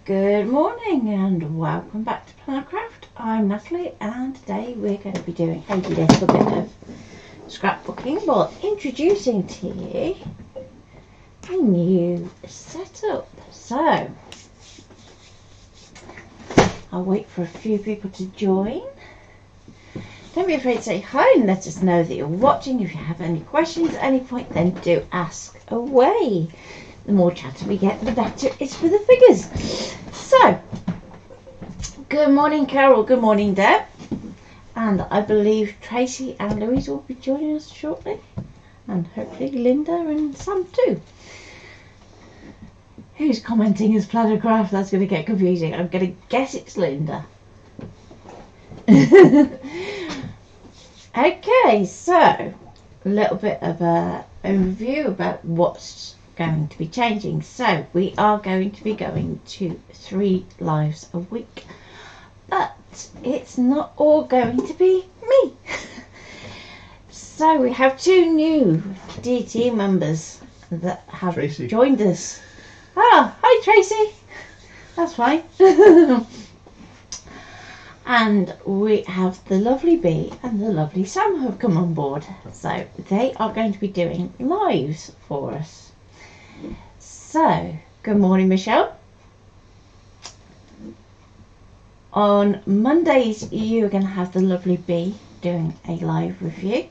Good morning and welcome back to Plannercraft. I'm Natalie and today we're going to be doing a little bit of scrapbooking while introducing to you a new setup. So I'll wait for a few people to join. Don't be afraid to say hi and let us know that you're watching. If you have any questions at any point, then do ask away. The more chatter we get, the better it is for the figures. So, good morning, Carol. Good morning, Deb. And I believe Tracy and Louise will be joining us shortly. And hopefully Linda and Sam too. Who's commenting as Plannercraft? That's going to get confusing. I'm going to guess it's Linda. Okay, so a little bit of an overview about what's going to be changing. So we are going to be going to 3 lives a week, but it's not all going to be me. So we have 2 new DT members that have joined us. Ah, hi Tracy. That's fine. And we have the lovely Bee and the lovely Sam who have come on board. So they are going to be doing lives for us. So, good morning, Michelle. On Mondays, you're going to have the lovely Bee doing a live review.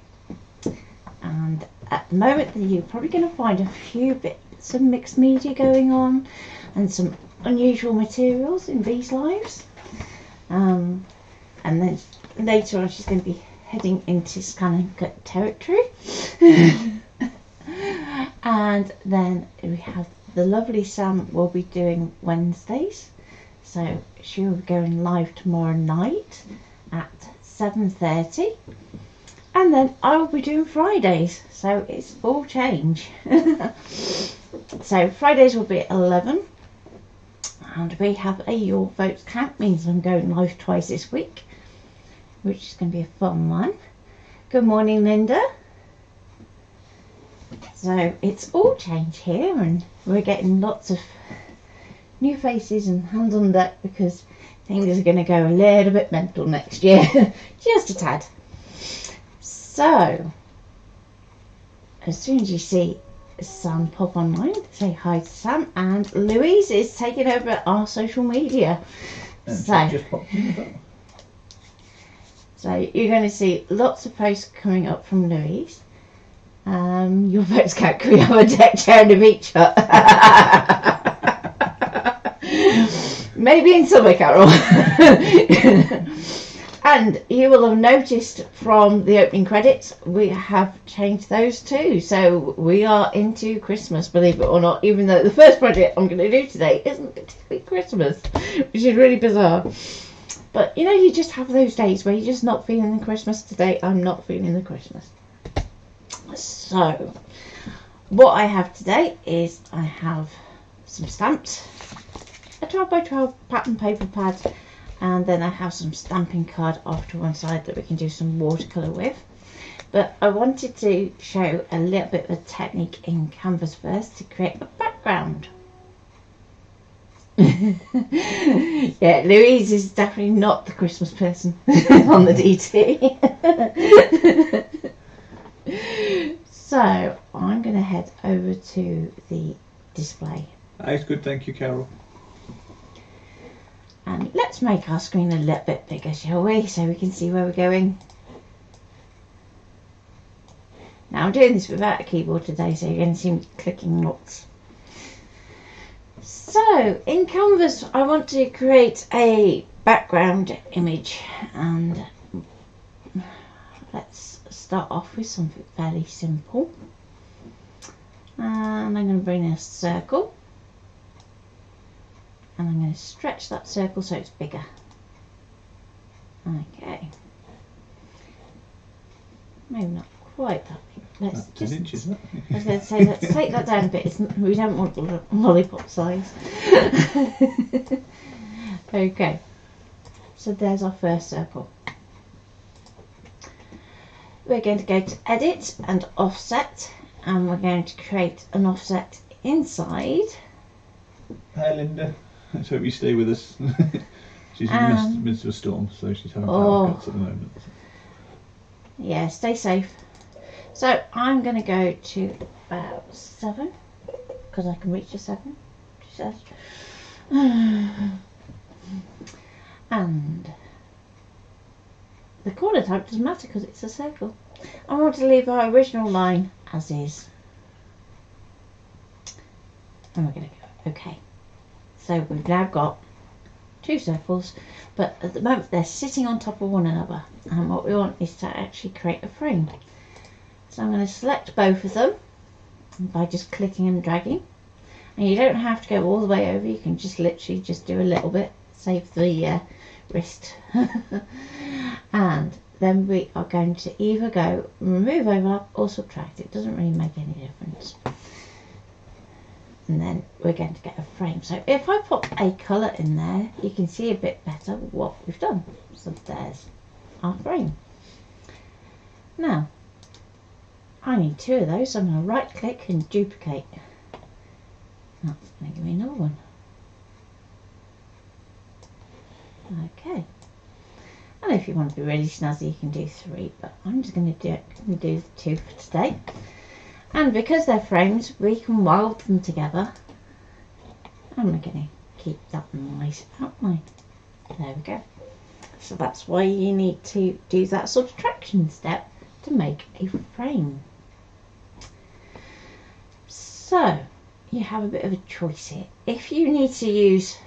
And at the moment, you're probably going to find a few bits of mixed media going on and some unusual materials in Bee's lives. And then later on she's going to be heading into ScanNCut territory. And then we have the lovely Sam will be doing Wednesdays. So she will be going live tomorrow night at 7:30. And then I will be doing Fridays. So it's all change. So Fridays will be at 11. And we have a Your Votes Count, means I'm going live twice this week, which is going to be a fun one. Good morning, Linda. So it's all change here, and we're getting lots of new faces and hands on deck because things are going to go a little bit mental next year, just a tad. So as soon as you see Sam pop online, say hi to Sam, and Louise is taking over our social media. So you're going to see lots of posts coming up from Louise. Your votes count. Can we have a deck chair and a beach hut? Maybe in summer, Carol. And you will have noticed from the opening credits, we have changed those too. So we are into Christmas, believe it or not, even though the first project I'm going to do today isn't particularly Christmas, which is really bizarre. But you know, you just have those days where you're just not feeling the Christmas. Today, I'm not feeling the Christmas. So what I have today is I have some stamps, a 12x12 pattern paper pad, and then I have some stamping card off to one side that we can do some watercolour with. But I wanted to show a little bit of a technique in Canvas first to create a background. Yeah, Louise is definitely not the Christmas person on the DT. So I'm going to head over to the display. That's good, thank you, Carol. And let's make our screen a little bit bigger, shall we, so we can see where we're going. Now I'm doing this without a keyboard today, so you're going to see me clicking lots. So in Canvas I want to create a background image, and let's start off with something fairly simple. And I'm going to bring in a circle. And I'm going to stretch that circle so it's bigger. Okay. Maybe not quite that big. Let's just, 10 inches, isn't it? I was going to say, let's take that down a bit. We don't want lollipop size. Okay. So there's our first circle. We're going to go to Edit and Offset, and we're going to create an offset inside Hi, Linda. Let's hope you stay with us. She's in the midst of a storm, so she's having power cuts at the moment. Yeah, stay safe. So I'm going to go to about 7 because I can reach a 7, she says. And the corner type doesn't matter because it's a circle. I want to leave our original line as is. And we're going to go, okay. So we've now got 2 circles, but at the moment they're sitting on top of one another. And what we want is to actually create a frame. So I'm going to select both of them by just clicking and dragging. And you don't have to go all the way over, you can just literally just do a little bit, save the wrist. And then we are going to either go remove overlap or subtract. It doesn't really make any difference. And then we're going to get a frame. So if I put a colour in there, you can see a bit better what we've done. So there's our frame. Now, I need 2 of those, so I'm going to right click and duplicate. That's going to give me another one. Okay. And if you want to be really snazzy, you can do 3, but I'm just going to do the 2 for today. And because they're frames, we can weld them together. And we're going to keep that nice outline. There we go. So that's why you need to do that subtraction step to make a frame. So you have a bit of a choice here. If you need to use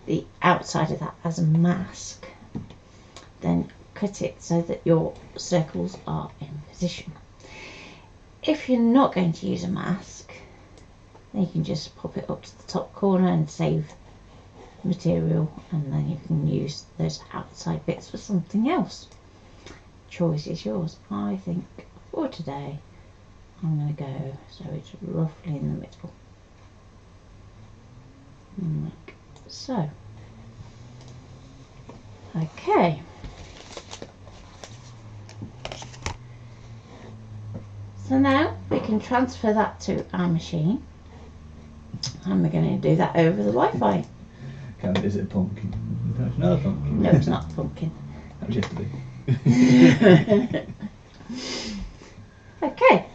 the outside of that as a mask, then cut it so that your circles are in position. If you're not going to use a mask, then you can just pop it up to the top corner and save material, and then you can use those outside bits for something else. Choice is yours. I think for today I'm going to go so it's roughly in the middle, like so. Okay. So now we can transfer that to our machine, and we're going to do that over the Wi-Fi. Is it a pumpkin? No, it's not a pumpkin. No, it's not a pumpkin. That was yesterday. Okay,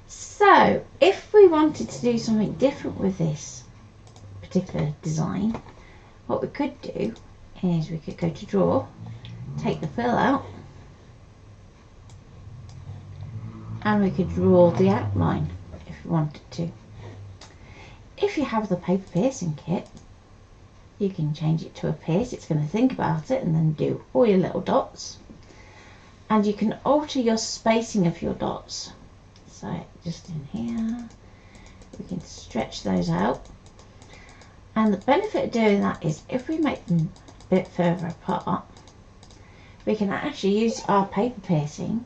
so if we wanted to do something different with this particular design, what we could do is we could go to draw, take the fill out, and we could draw the outline if we wanted to. If you have the paper piercing kit, you can change it to a pierce. It's going to think about it and then do all your little dots. And you can alter your spacing of your dots. So just in here, we can stretch those out. And the benefit of doing that is if we make them a bit further apart, we can actually use our paper piercing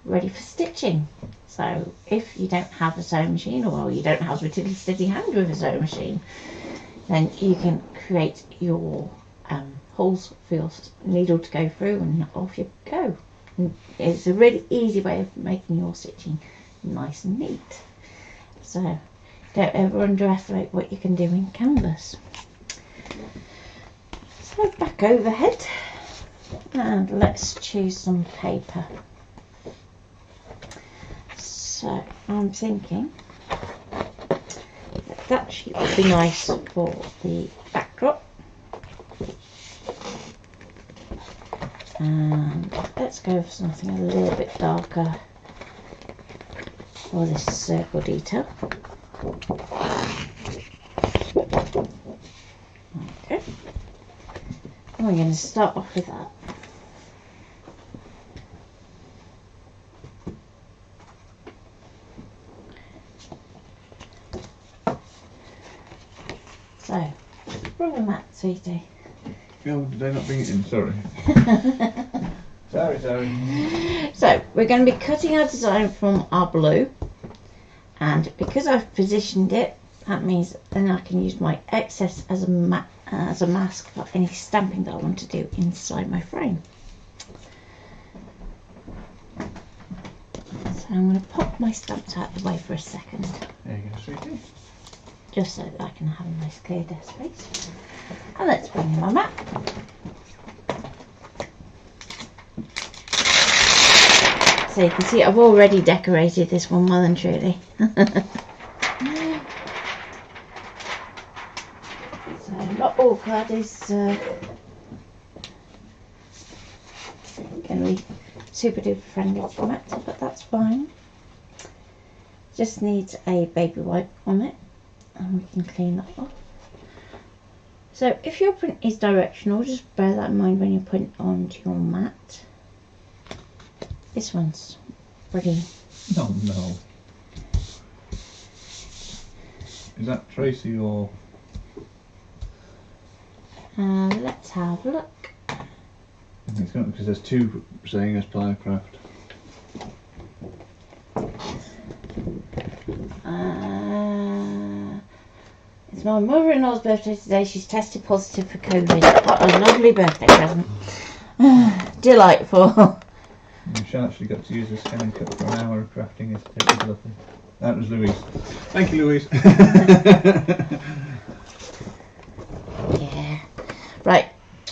ready for stitching. So if you don't have a sewing machine, or you don't have a particularly steady hand with a sewing machine, then you can create your holes for your needle to go through, and off you go. And it's a really easy way of making your stitching nice and neat. So don't ever underestimate what you can do in Canvas. So back overhead, and let's choose some paper. So I'm thinking that sheet would be nice for the backdrop. And let's go for something a little bit darker for this circle detail. Okay. And we're going to start off with that. So, bring them out, sweetie. Oh, did I not bring it in? Sorry. Sorry. So, we're going to be cutting our design from our blue. And because I've positioned it, that means then I can use my excess as a mask for any stamping that I want to do inside my frame. So I'm going to pop my stamps out of the way for a second. There you go, sweetie. just so that I can have a nice clear desk space. And let's bring in my mat. So you can see I've already decorated this one well and truly. So not all card is going to be super duper friendly to the mat, but that's fine. Just needs a baby wipe on it and we can clean that off. So if your print is directional, just bear that in mind when you put it onto your mat. This one's pretty. Oh no. Is that Tracy or? Let's have a look. It's got, because there's two saying as Pliecraft. It's my mother-in-law's birthday today. She's tested positive for COVID. What a lovely birthday present. Delightful. Michelle actually got to use the ScanNCut for an hour of crafting it. It was lovely. That was Louise. Thank you, Louise. Yeah. Right.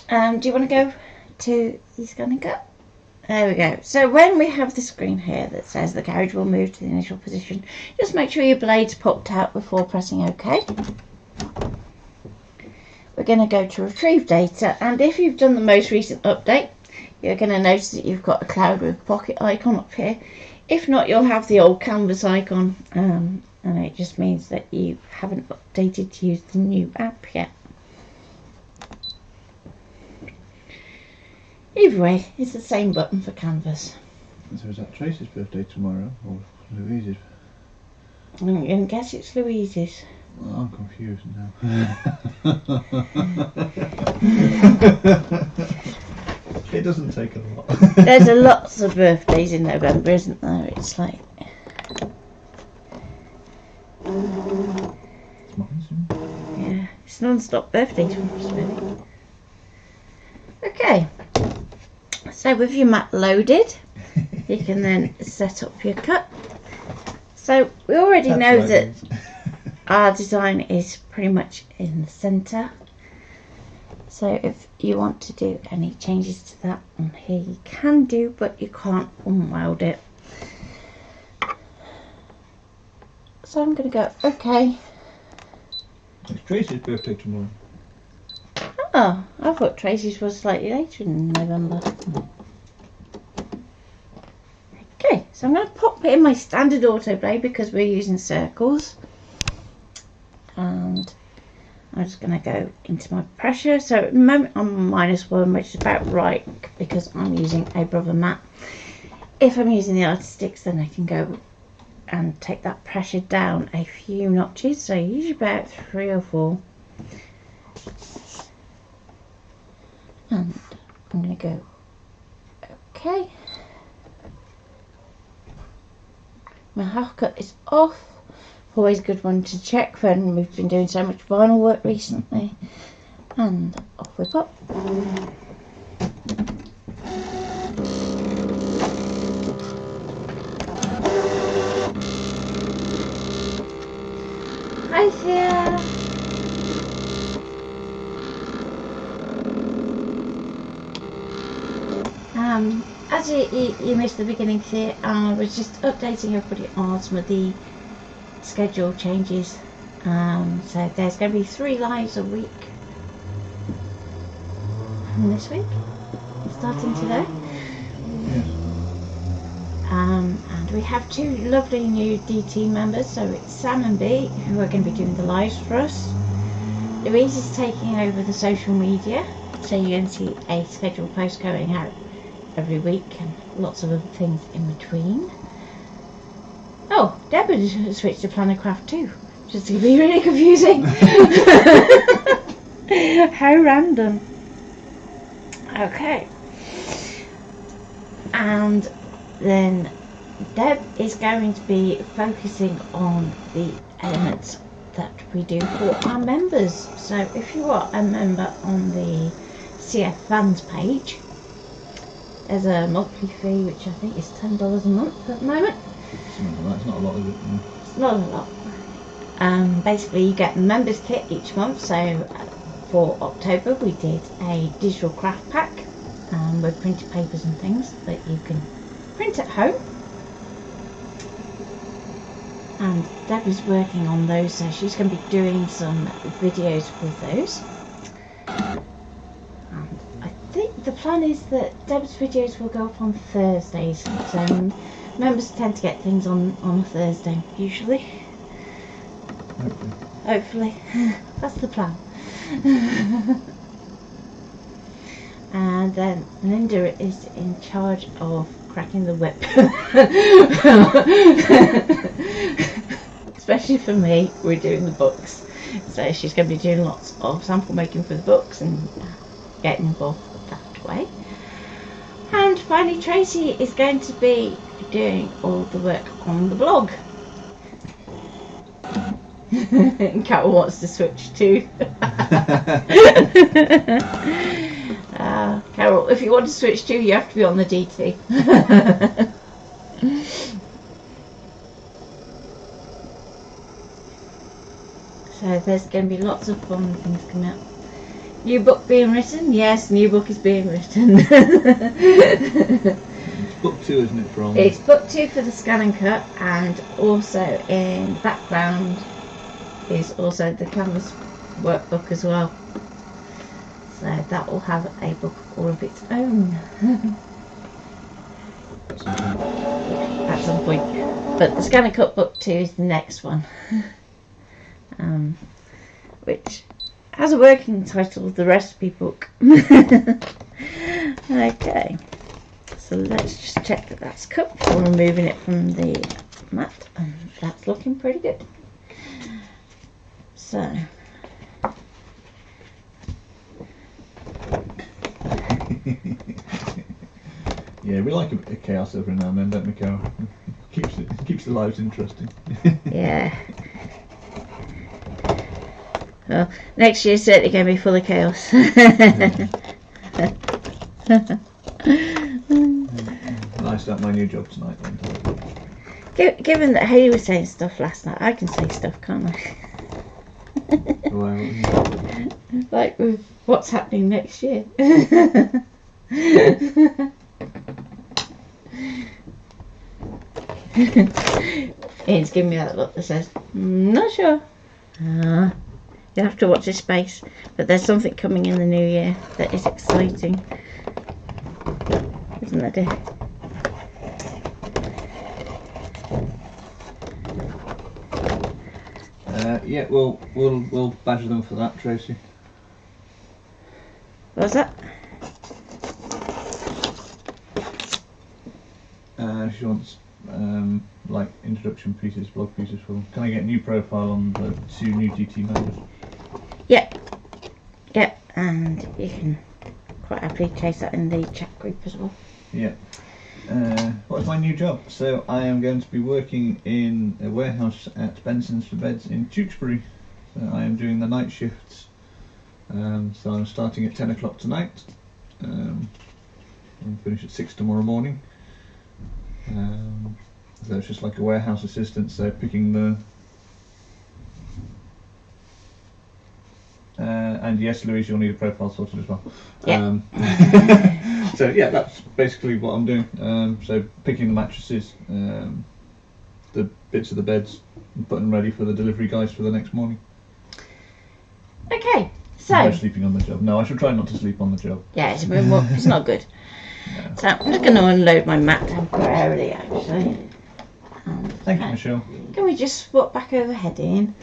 Do you want to go to the ScanNCut? There we go. So when we have the screen here that says the carriage will move to the initial position, just make sure your blade's popped out before pressing OK. We're going to go to retrieve data, and if you've done the most recent update, you're going to notice that you've got a cloud with a pocket icon up here. If not, you'll have the old canvas icon, and it just means that you haven't updated to use the new app yet. Either way, it's the same button for Canvas. So is that Tracy's birthday tomorrow or Louise's? I'm going to guess it's Louise's. Well, I'm confused now. It doesn't take a lot. There's lots of birthdays in November, isn't there? It's like... It's mine soon. Yeah, it's non-stop birthday tomorrow, really. Okay. So with your mat loaded, you can then set up your cut. So we already know that our design is pretty much in the centre. So if you want to do any changes to that on here, you can do, but you can't unweld it. So I'm going to go, okay. It's Tracy's birthday tomorrow. Oh, I thought Tracy's was slightly later in November. Okay, so I'm going to pop it in my standard autoblade because we're using circles. And I'm just going to go into my pressure. So at the moment I'm -1, which is about right because I'm using a Brother mat. If I'm using the Artistics, then I can go and take that pressure down a few notches. So usually about 3 or 4. And I'm going to go okay. My half cut is off. Always a good one to check when we've been doing so much vinyl work recently. And off we pop. Hi Thea. As you missed the beginning here, I was just updating everybody on some of the schedule changes. So there's going to be 3 lives a week from this week, starting today. Yes. And we have 2 lovely new DT members, so it's Sam and B who are going to be doing the lives for us. Louise is taking over the social media, so you're going to see a scheduled post going out every week and lots of other things in between. Oh, Deb has switched to Plannercraft too, just to be really confusing. How random. Okay. And then Deb is going to be focusing on the elements that we do for our members. So if you are a member on the CF Fans page, there's a monthly fee which I think is $10 a month at the moment. Something like that. It's not a lot, is it? It's not a lot. Basically you get a members kit each month. So for October we did a digital craft pack with printed papers and things that you can print at home. And Deb is working on those, so she's going to be doing some videos with those. And I think the plan is that Deb's videos will go up on Thursdays, so members tend to get things on a Thursday usually. Hopefully. That's the plan. And then Linda is in charge of cracking the whip. Especially for me, we're doing the books. So she's going to be doing lots of sample making for the books and getting involved that way. And finally Tracy is going to be doing all the work on the blog. And Carol wants to switch too. Carol, if you want to switch too, you have to be on the DT. So there's going to be lots of fun things coming up. New book being written? Yes, new book is being written. It's book 2, isn't it, from? It's book 2 for the ScanNCut, and also in the background is also the Canvas workbook as well. So that will have a book all of its own. At some point. But the ScanNCut book 2 is the next one. Which has a working title, the recipe book. Okay, so let's just check that that's cut before removing it from the mat, and that's looking pretty good. So yeah, we like a bit of chaos every now and then, don't we, Carol? Keeps the lives interesting. Yeah. Well, next year's certainly going to be full of chaos. I start my new job tonight then. Given that Haley was saying stuff last night, I can say stuff, can't I? Well, Like with what's happening next year. Ian's giving me that look that says, not sure. You'll have to watch this space, but there's something coming in the new year that is exciting, isn't there, dear? Yeah, we'll badger them for that, Tracy. What's that? She wants like introduction pieces, blog pieces for them. Can I get a new profile on the 2 new DT members? Yep, and you can quite happily chase that in the chat group as well. Yeah. What's my new job? So I am going to be working in a warehouse at Benson's for Beds in Tewkesbury. So I am doing the night shifts. So I'm starting at 10 o'clock tonight. I'll finish at 6 tomorrow morning. So it's just like a warehouse assistant, so picking the... and yes, Louise, you'll need a profile sorted as well. Yeah. So yeah, that's basically what I'm doing. So picking the mattresses, the bits of the beds, and putting them ready for the delivery guys for the next morning. Okay, so... No sleeping on the job. No, I should try not to sleep on the job. Yeah, it's not good. No. So I'm just going to unload my mat temporarily, actually. Thank you, Michelle. Can we just swap back overhead in?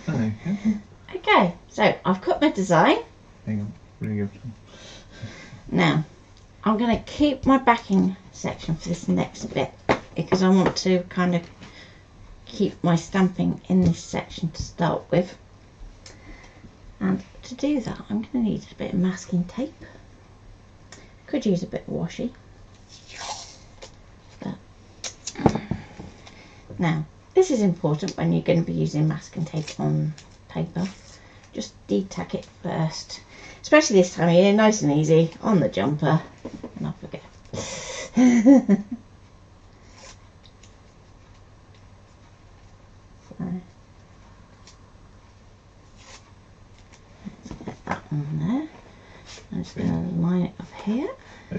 Okay, so I've cut my design. Hang on, really good. Now, I'm going to keep my backing section for this next bit because I want to kind of keep my stamping in this section to start with. And to do that, I'm going to need a bit of masking tape. Could use a bit of washi. But now, this is important when you're going to be using masking tape on paper. Just de-tack it first, especially this time of year, nice and easy on the jumper, and off we go. So,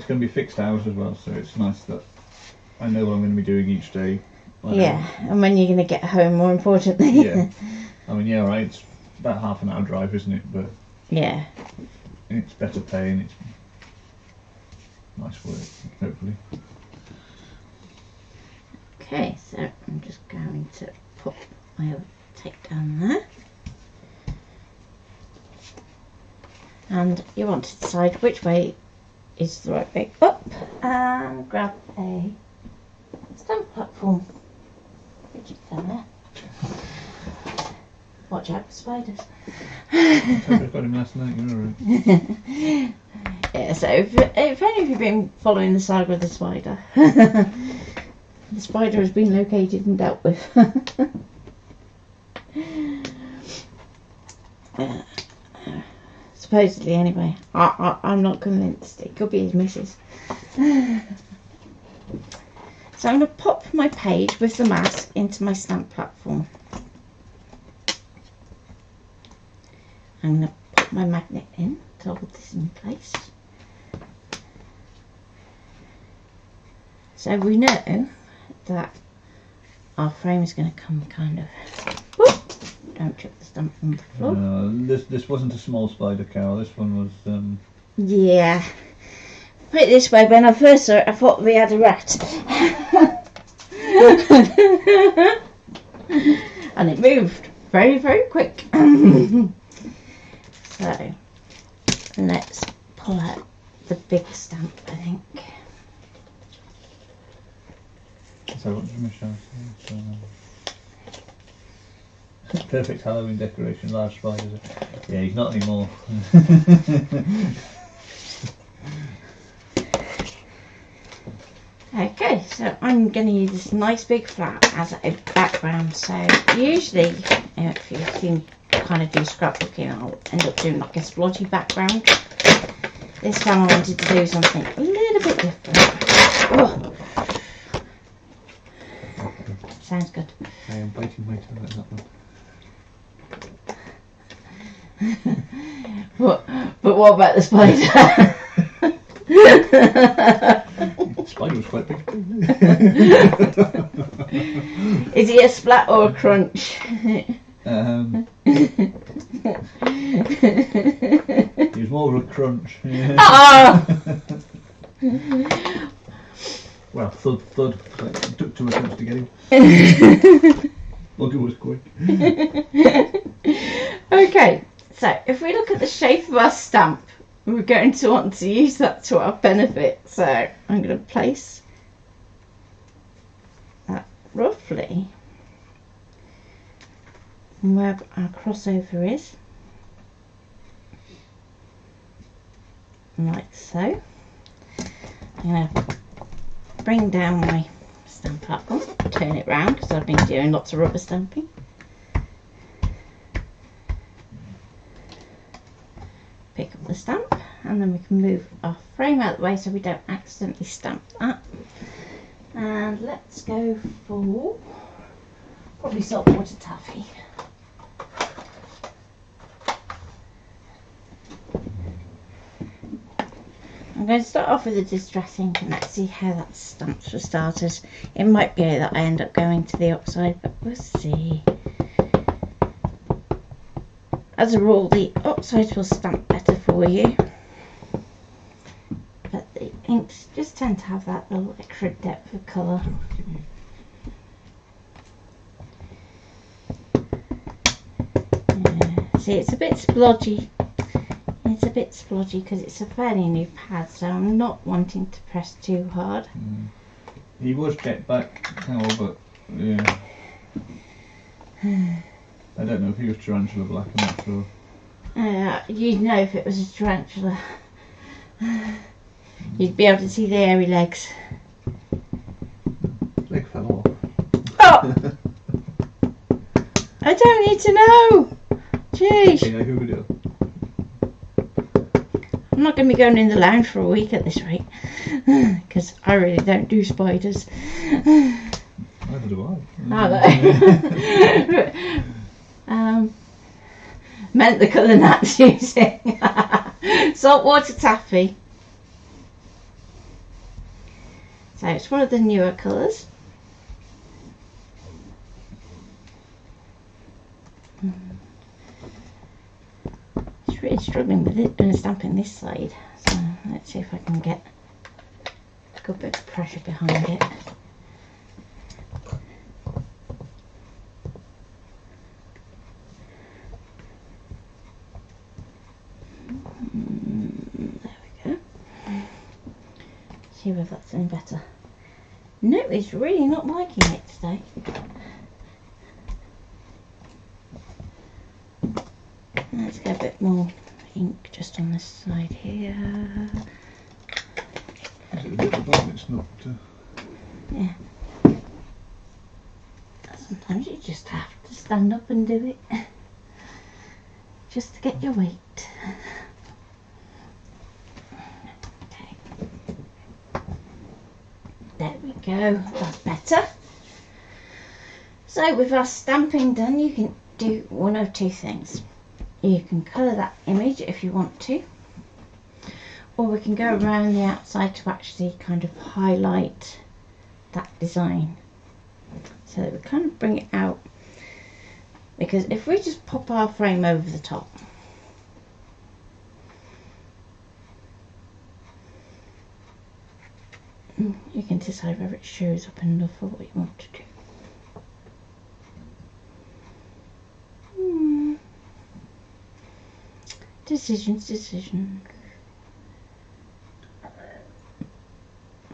it's going to be fixed hours as well, so it's nice that I know what I'm going to be doing each day. Yeah, and when you're going to get home, more importantly. Yeah. I mean, yeah, right, it's about half an hour drive, isn't it? But yeah. It's better pay and it's nice work, hopefully. Okay, so I'm just going to put my other tape down there. And you want to decide which way is the right way up, and grab a stamp platform. Which is down there. Watch out for spiders. I got him last night, you're alright. Yeah, so if any of you have been following the saga of the spider, the spider has been located and dealt with. Supposedly, anyway. I'm not convinced. It could be his missus. So I'm going to pop my page with the mask into my stamp platform. I'm going to pop my magnet in to hold this in place. So we know that our frame is going to come kind of... Whoop, don't chip the stamp on the floor. No, this wasn't a small spider, Carol. This one was... Yeah. Put it this way, when I first saw it, I thought we had a rat. And it moved very, very quick. So, let's pull out the big stamp, I think. So what did Michelle say? Perfect Halloween decoration, large spiders. Yeah, he's not anymore. Okay, so I'm going to use this nice big flat as a background. So usually, if you've seen kind of do scrapbooking, I'll end up doing like a splotchy background. This time I wanted to do something a little bit different. Oh. Sounds good. I am biting my tongue at that one. But what about the spider? The spider was quite big. Is he a splat or a crunch? He was more of a crunch. Yeah. Ah! Well, thud. It took 2 attempts to get him. Bugger was quick. Okay, so if we look at the shape of our stamp, we're going to want to use that to our benefit. So I'm going to place that roughly where our crossover is, like so. I'm going to bring down my stamp platform, turn it round because I've been doing lots of rubber stamping. Pick up the stamp, and then we can move our frame out of the way so we don't accidentally stamp that. And let's go for probably saltwater taffy. I'm going to start off with a distress ink and let's see how that stamps for starters. It might be that I end up going to the oxide, but we'll see. As a rule, the oxides will stamp better for you, but the inks just tend to have that little extra depth of colour. See, it's a bit splodgy. It's a bit splodgy because it's a fairly new pad, so I'm not wanting to press too hard. He was kept back, Carol, but yeah. I don't know if he was tarantula black, I'm not sure. You'd know if it was a tarantula. You'd be able to see the airy legs. Leg fell off. Oh! I don't need to know! Jeez! Okay, now who would it? I'm not going to be going in the lounge for a week at this rate, because I really don't do spiders. Neither do I. Meant the colour Nat's using. Saltwater taffy. So it's one of the newer colours. It's really struggling with it and stamping this side. So let's see if I can get a good bit of pressure behind it. See whether that's any better. No, it's really not liking it today. Let's get a bit more ink just on this side here. Is it a bit of fun? It's not. Yeah. Sometimes you just have to stand up and do it. Just to get your weight. There we go, that's better. So with our stamping done, you can do one of two things. You can colour that image if you want to, or we can go around the outside to actually kind of highlight that design so that we kind of bring it out. Because if we just pop our frame over the top, you can decide whether it shows up enough for what you want to do. Decisions.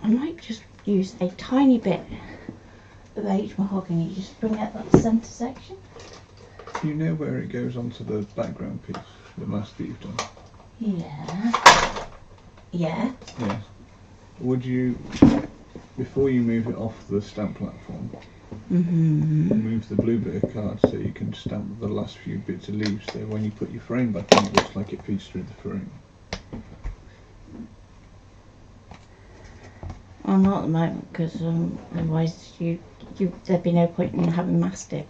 I might just use a tiny bit of aged mahogany, just bring out that centre section. Do you know where it goes onto the background piece, the mask that you've done? Yeah. Yeah. Yeah. Would you, before you move it off the stamp platform, move the blueberry card so you can stamp the last few bits of leaves, so when you put your frame back in, it looks like it feeds through the frame? Well, not at the moment, because otherwise there'd be no point in having masked it,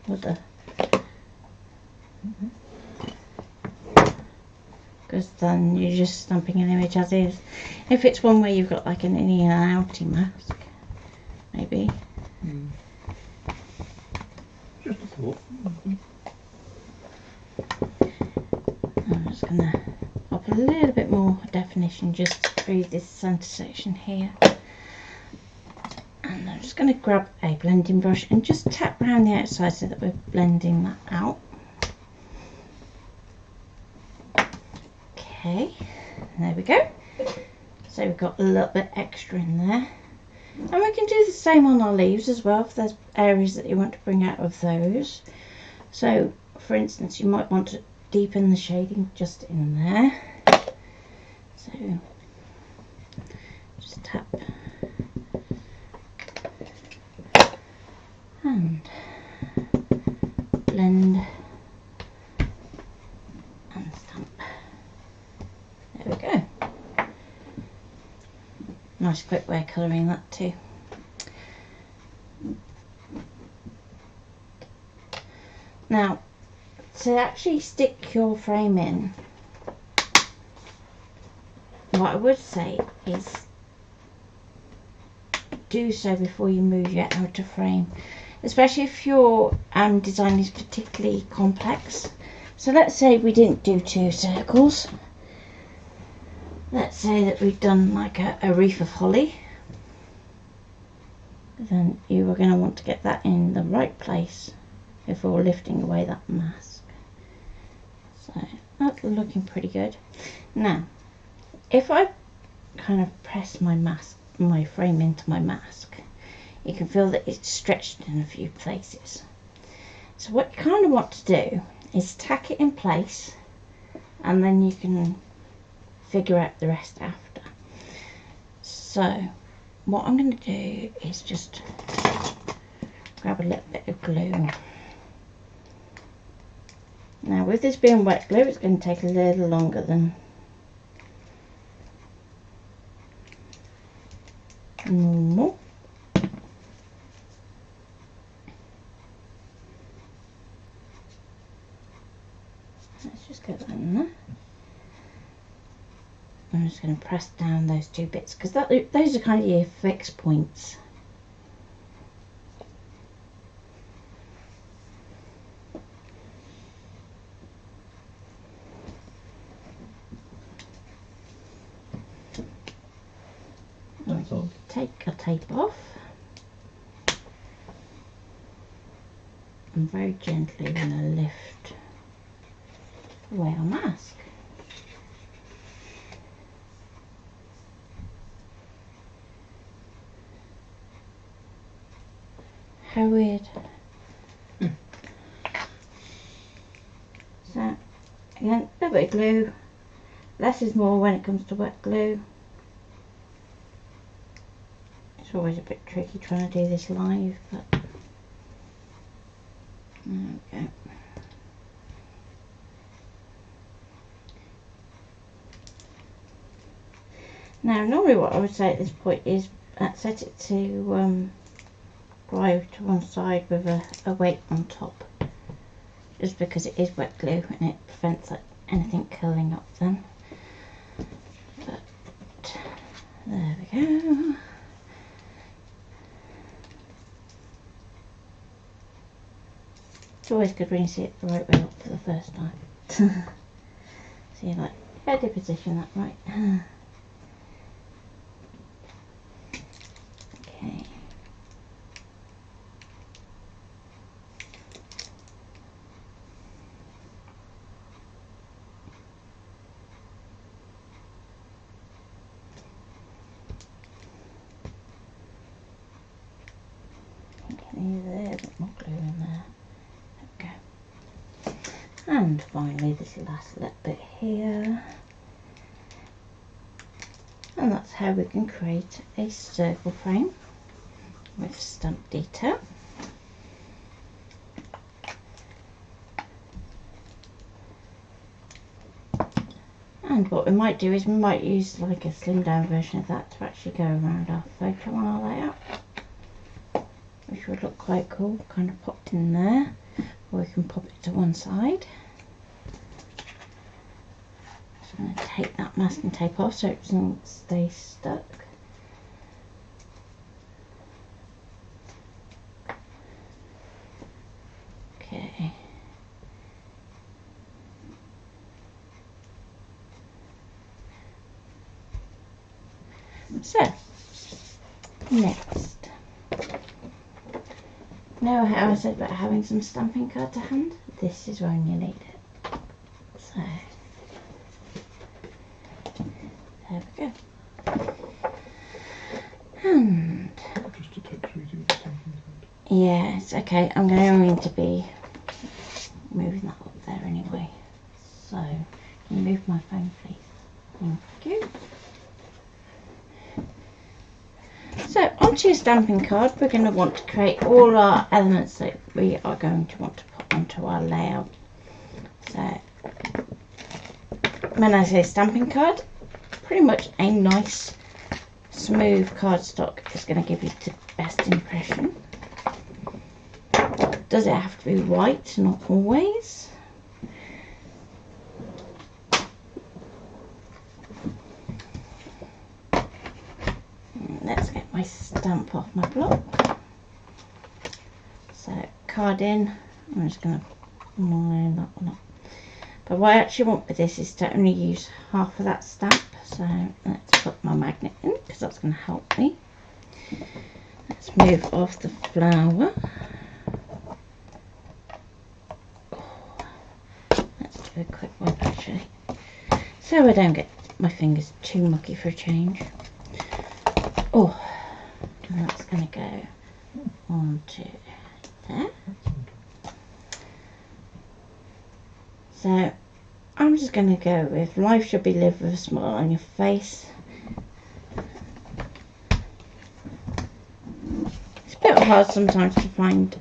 would there? Because then you're just stamping an image as is. If it's one where you've got like an innie and outie mask, maybe. Just a thought. I'm just going to pop a little bit more definition just through this centre section here. And I'm just going to grab a blending brush and just tap around the outside so that we're blending that out. Okay, there we go. So we've got a little bit extra in there. And we can do the same on our leaves as well if there's areas that you want to bring out of those. So for instance, you might want to deepen the shading just in there. So just tap and blend and stamp. There we go. Nice quick way of colouring that too. Now, to actually stick your frame in, what I would say is do so before you move your outer frame, especially if your design is particularly complex. So let's say we didn't do 2 circles. Let's say that we've done like a wreath of holly. Then you are going to want to get that in the right place before lifting away that mask. So that's looking pretty good. Now, if I kind of press my frame into my mask, you can feel that it's stretched in a few places. So what you kind of want to do is tack it in place, and then you can figure out the rest after. So what I'm going to do is just grab a little bit of glue. Now with this being wet glue, it's going to take a little longer than normal. Let's just get that in there. I'm just going to press down those two bits because those are kind of your fixed points. That's all. Take a tape off and very gently going to lift away our mask. How weird. So again, a little bit of glue. Less is more when it comes to wet glue. It's always a bit tricky trying to do this live, but there we go. Now normally what I would say at this point is set it to dry to one side with a weight on top, just because it is wet glue and it prevents anything curling up then. But there we go. It's always good when you see it the right way up for the first time. So you're like, how do you position that right? Okay. There, a bit more glue in there. Okay. And finally this last little bit here. And that's how we can create a circle frame with stamp detail. And what we might do is we might use like a slimmed down version of that to actually go around our photo on our layout, which would look quite cool, kind of popped in there, or we can pop it to one side. So I'm going to take that masking tape off so it doesn't stay stuck. Okay. So, next. Now how I said about having some stamping card to hand, this is when you need it. So, there we go. And Just a touch we do the stamping card. yeah, it's okay. I'm going to be moving that up there anyway. So, can you move my phone, please? Thank you. So onto your stamping card, we're going to want to create all our elements that we are going to want to put onto our layout. So when I say stamping card, pretty much a nice smooth cardstock is going to give you the best impression. Does it have to be white? Not always. Let's get my stamp off my block. So card in, I'm just going to line that one up. But what I actually want with this is to only use half of that stamp. So let's put my magnet in because that's going to help me. Let's move off the flower. Let's do a quick wipe actually, so I don't get my fingers too mucky for a change. Oh, and that's going to go onto there. So I'm just going to go with life should be lived with a smile on your face. It's a bit hard sometimes to find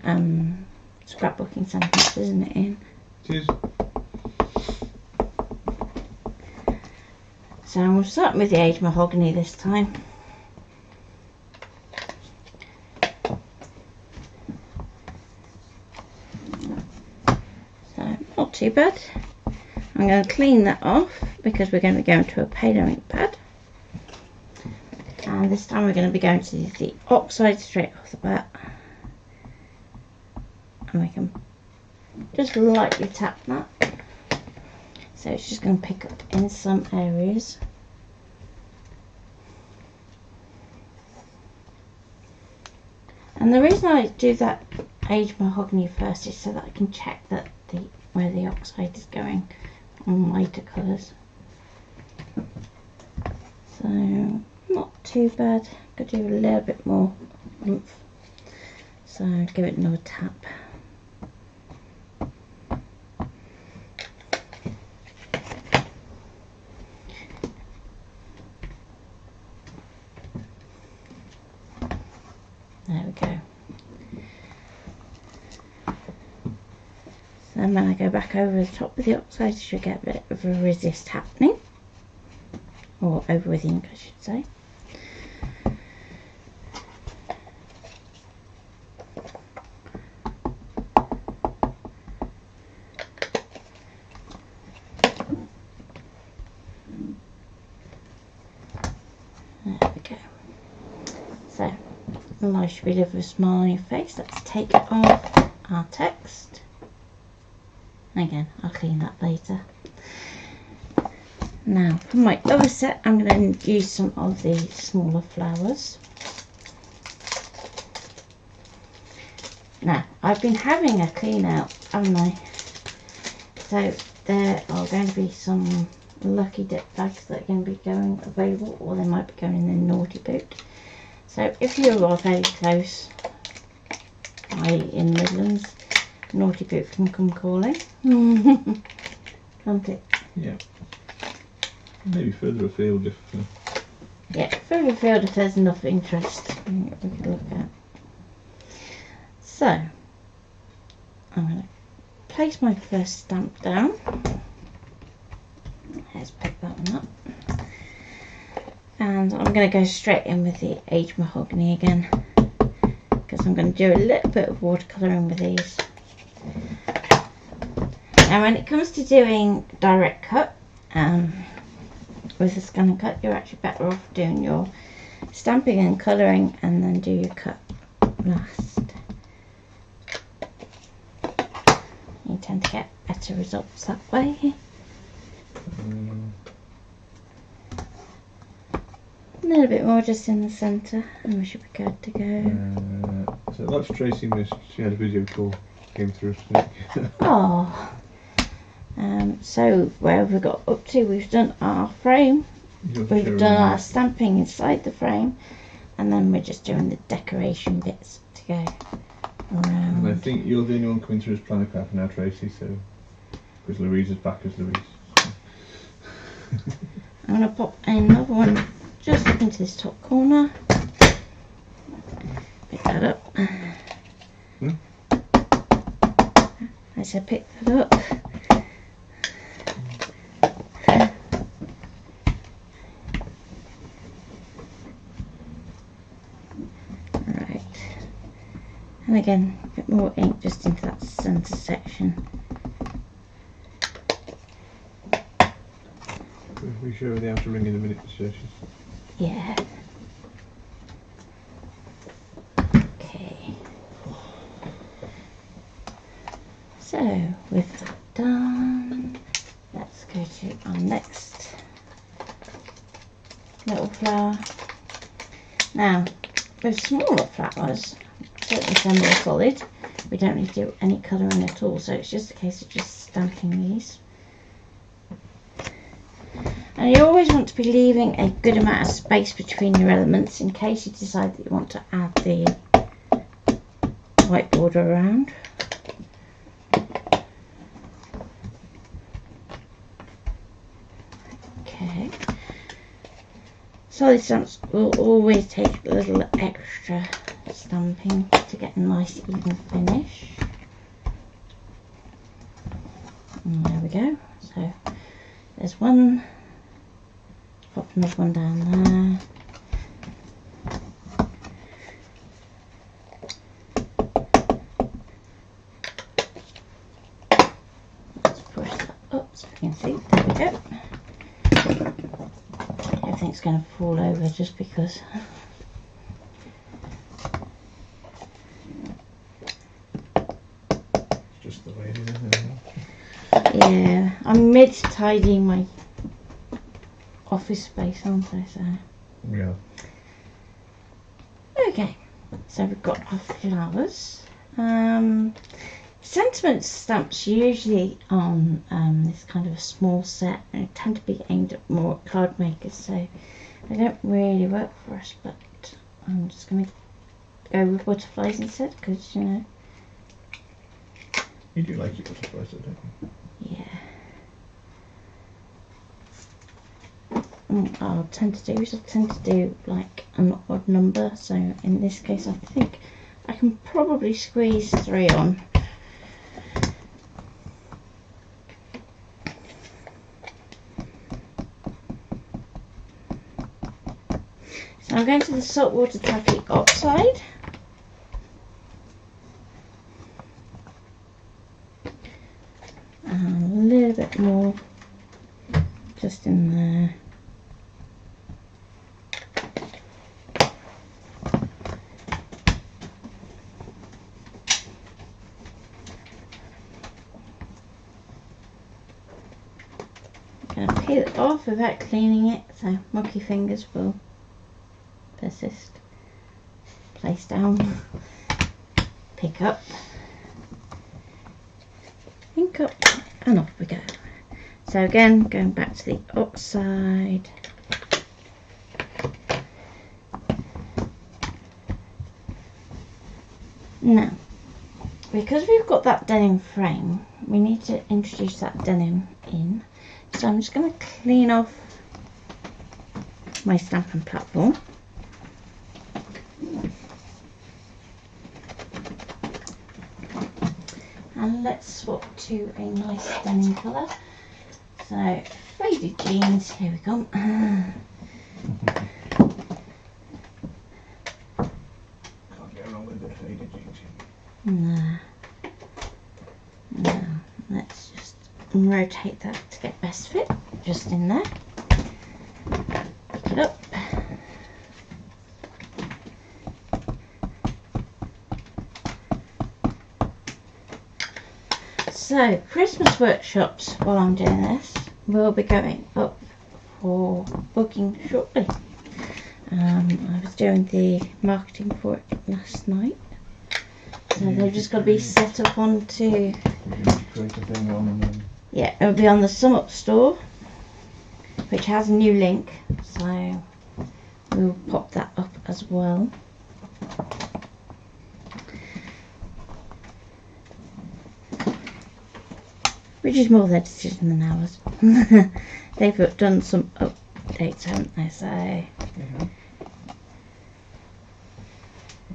scrapbooking sentences, isn't it, Ian? Cheers. So I'm starting with the aged mahogany this time. So not too bad. I'm going to clean that off because we're going to be going to a paler ink pad. And this time we're going to be going to the oxide straight off the bat. And we can just lightly tap that. So it's just going to pick up in some areas. And the reason I do that aged mahogany first is so that I can check that where the oxide is going on lighter colours. So not too bad. Could do a little bit more oomph. So give it another tap. There we go. So then when I go back over the top with the oxide, you should get a bit of a resist happening. Or over with ink, I should say. There we go. So, life should be living with a smile on your face. Let's take off our text. Again, I'll clean that later. Now, for my other set, I'm going to use some of the smaller flowers. Now, I've been having a clean out, haven't I? So, there are going to be some lucky dip bags that are going to be going available, or they might be going in the naughty boot. So, if you are very close, i.e. in the Midlands, naughty boot can come calling. Can't it? Yeah. Maybe further afield if... Yeah, further afield if there's enough interest we could look at. So, I'm going to place my first stamp down. Let's pick that one up. And I'm going to go straight in with the aged mahogany again, because I'm going to do a little bit of watercolouring with these. Now when it comes to doing direct cut, with the ScanNCut, you're actually better off doing your stamping and colouring and then do your cut last. You tend to get better results that way. A little bit more just in the centre and we should be good to go. So that's Tracy missed. She had a video call, came through. Oh. So where have we got up to? We've done our frame, we've done our stamping inside the frame, and then we're just doing the decoration bits to go around. And I think you're the only one coming through as planner craft now, Tracy, so because Louise is back as Louise. I'm going to pop another one just into this top corner. Pick that up. I said pick that up. Right. And again, a bit more ink just into that centre section. We show her the outer ring in a minute, so Yeah. Okay. So, with that done, let's go to our next little flower. Now, with smaller flowers, certainly semi-solid, we don't need to do any colouring at all, so it's just a case of just stamping these. And you always want to be leaving a good amount of space between your elements in case you decide that you want to add the white border around. Okay. Solid stamps will always take a little extra stamping to get a nice even finish. And there we go. So there's one. Pop another one down there. Let's push that up so you can see. There we go. it's going to fall over just because. Just the way it is, isn't it? Yeah, I'm mid-tidying my office space, aren't I? So. Yeah. Okay, so we've got our flowers. Sentiment stamps usually on this kind of a small set, and they tend to be aimed at more card makers, so they don't really work for us, but I'm just going to go with butterflies instead, because, you know. You do like your butterflies, don't you? Yeah. I'll tend to do like an odd number, so in this case I think I can probably squeeze 3 on. So I'm going to the saltwater taffy oxide. And a little bit more just in there. I'm going to peel it off without cleaning it, so mucky fingers will persist. Place down, pick up, ink up, and off we go. So again, going back to the oxide. Now, because we've got that denim frame, we need to introduce that denim in. So I'm just going to clean off my stamping platform. And let's swap to a nice denim colour. So, faded jeans, here we go. Can't go wrong with the faded jeans. No. No. Let's just rotate that to get best fit. Just in there. Pick it up. So, Christmas workshops, while I'm doing this, will be going up for booking shortly. I was doing the marketing for it last night. So they've just got to be set up onto... Create a thing on and then... Yeah, it'll be on the Sum Up store, which has a new link, so we'll pop that up as well. Which is more their decision than ours. They've done some updates, haven't they? So I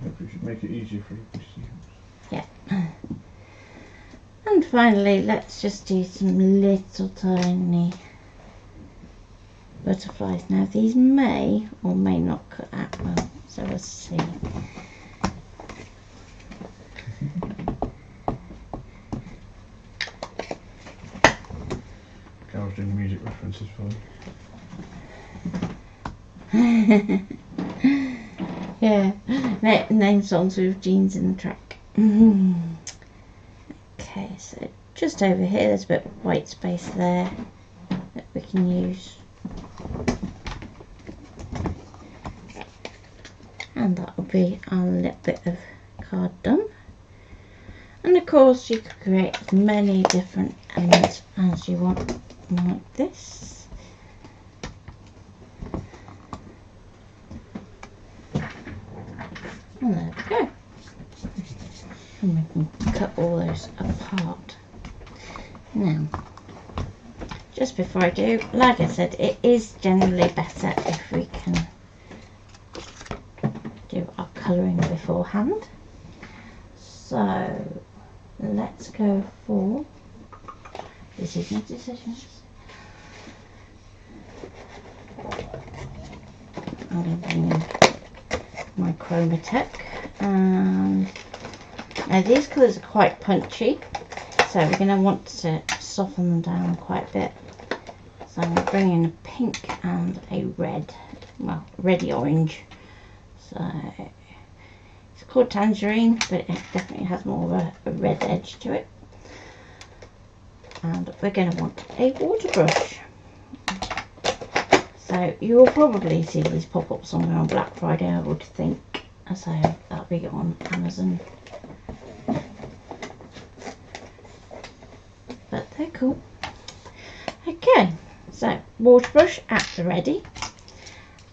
hope we should make it easier for you to see. yeah. And finally, let's just do some little tiny butterflies. Now these may or may not cut out well, so we'll see. Carol's doing music references for you. Yeah, name songs with jeans in the track. Okay, so just over here there's a bit of white space there that we can use. And that will be our little bit of card done. And of course you could create as many different elements as you want, like this. And there we go. And we can cut all those apart. Now, just before I do, like I said, it is generally better if we can do our colouring beforehand. So, let's go for decisions. I'm going to bring in my Chromatech, and now these colours are quite punchy, so we're going to want to soften them down quite a bit. So I'm going to bring in a pink and a red well, reddy orange. So it's called tangerine, but it definitely has more of a red edge to it. And we're going to want a water brush. So you will probably see these pop up somewhere on Black Friday, I would think. So that'll be on Amazon. But they're cool. Okay, so water brush at the ready.